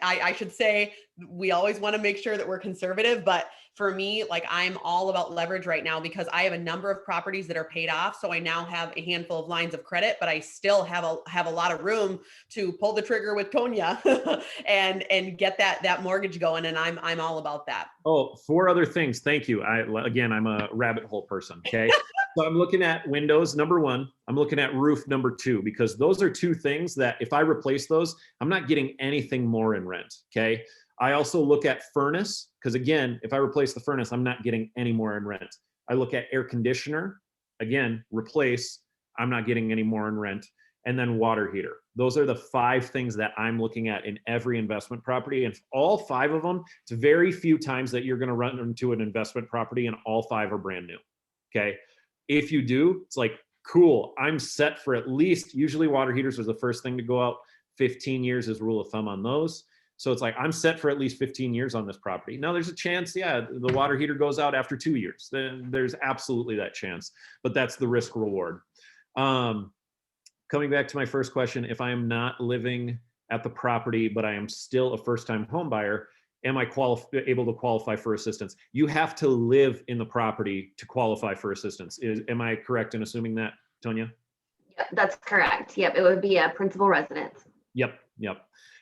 [SPEAKER 1] I should say we always want to make sure that we're conservative, but for me, like I'm all about leverage right now because I have a number of properties that are paid off. So I now have a handful of lines of credit, but I still have a lot of room to pull the trigger with Tonya and get that mortgage going. And I'm all about that.
[SPEAKER 4] Oh, 4 other things. Thank you. I'm a rabbit hole person. Okay. So I'm looking at windows, number 1. I'm looking at roof, number 2, because those are 2 things that if I replace those, I'm not getting anything more in rent. Okay. I also look at furnace, because again, if I replace the furnace, I'm not getting any more in rent. I look at air conditioner, again, replace, I'm not getting any more in rent. And then water heater. Those are the 5 things that I'm looking at in every investment property. And all 5 of them, it's very few times that you're going to run into an investment property and all 5 are brand new. Okay. If you do, it's like, cool, I'm set for at least, usually water heaters was the first thing to go out. 15 years is rule of thumb on those. So it's like, I'm set for at least 15 years on this property. Now there's a chance, yeah, the water heater goes out after 2 years. Then there's absolutely that chance, but that's the risk reward. Coming back to my first question, if I am not living at the property, but I am still a first-time home buyer, am I able to qualify for assistance? You have to live in the property to qualify for assistance. Am I correct in assuming that, Tonya?
[SPEAKER 3] Yep, that's correct. Yep, it would be a principal residence.
[SPEAKER 4] Yep.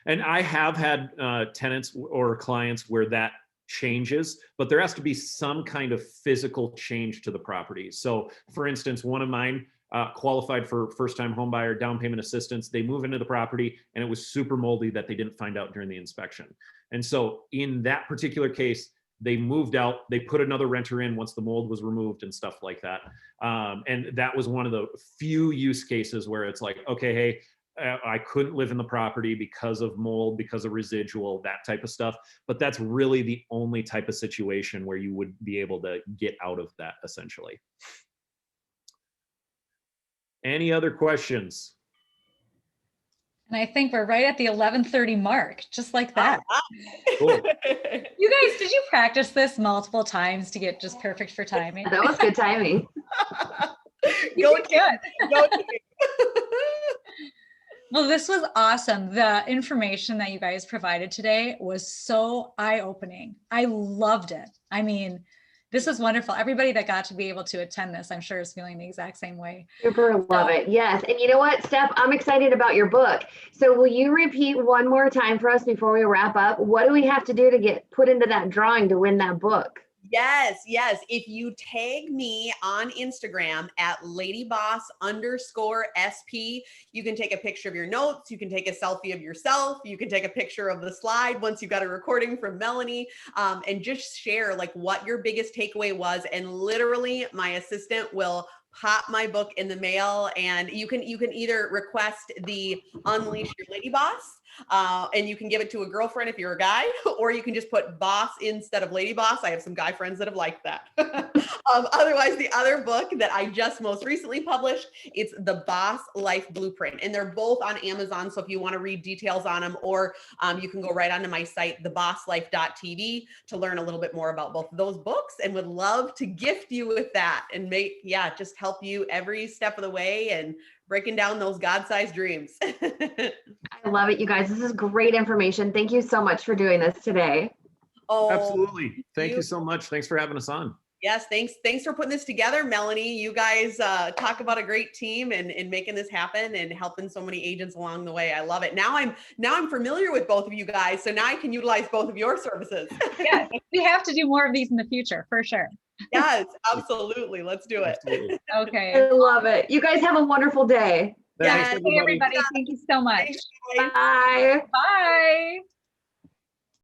[SPEAKER 4] And I have had tenants or clients where that changes, but there has to be some kind of physical change to the property. So for instance, one of mine qualified for first-time home buyer down payment assistance. They move into the property and it was super moldy that they didn't find out during the inspection. And so in that particular case, they moved out, they put another renter in once the mold was removed and stuff like that. And that was one of the few use cases where it's like, okay, hey, I couldn't live in the property because of mold, because of residual, that type of stuff. But that's really the only type of situation where you would be able to get out of that, essentially. Any other questions?
[SPEAKER 5] And I think we're right at the 11:30 mark, just like that.
[SPEAKER 4] Cool.
[SPEAKER 5] You guys, did you practice this multiple times to get just perfect for timing?
[SPEAKER 3] That was good timing.
[SPEAKER 1] Go team. Go team.
[SPEAKER 5] Well, this was awesome. The information that you guys provided today was so eye-opening. I loved it. I mean, this is wonderful. Everybody that got to be able to attend this, I'm sure is feeling the exact same way.
[SPEAKER 3] Super love it. Yes. And you know what, Steph, I'm excited about your book. So will you repeat one more time for us before we wrap up? What do we have to do to get put into that drawing to win that book?
[SPEAKER 1] Yes. If you tag me on Instagram at ladyboss_SP, you can take a picture of your notes. You can take a selfie of yourself. You can take a picture of the slide once you've got a recording from Melanie, and just share like what your biggest takeaway was. And literally my assistant will pop my book in the mail, and you can either request the Unleash Your Lady Boss, And you can give it to a girlfriend if you're a guy, or you can just put boss instead of lady boss. I have some guy friends that have liked that. Otherwise, the other book that I just most recently published, it's The Boss Life Blueprint, and they're both on Amazon. So if you want to read details on them, or you can go right onto my site, thebosslife.tv, to learn a little bit more about both of those books, and would love to gift you with that and just help you every step of the way and breaking down those God-sized dreams.
[SPEAKER 6] I love it, you guys. This is great information. Thank you so much for doing this today.
[SPEAKER 1] Oh,
[SPEAKER 4] absolutely. Thank you so much. Thanks for having us on.
[SPEAKER 1] Yes, thanks for putting this together, Melanie. You guys talk about a great team and making this happen and helping so many agents along the way. I love it. Now I'm familiar with both of you guys, so now I can utilize both of your services.
[SPEAKER 5] Yeah, we have to do more of these in the future, for sure.
[SPEAKER 1] Yes, absolutely. Let's do it.
[SPEAKER 4] Absolutely.
[SPEAKER 5] Okay.
[SPEAKER 6] I love it. You guys have a wonderful day.
[SPEAKER 4] Thanks,
[SPEAKER 1] Yeah,
[SPEAKER 5] Hey, everybody. Thank you so much.
[SPEAKER 1] Thanks, guys.
[SPEAKER 6] Bye.
[SPEAKER 5] Bye.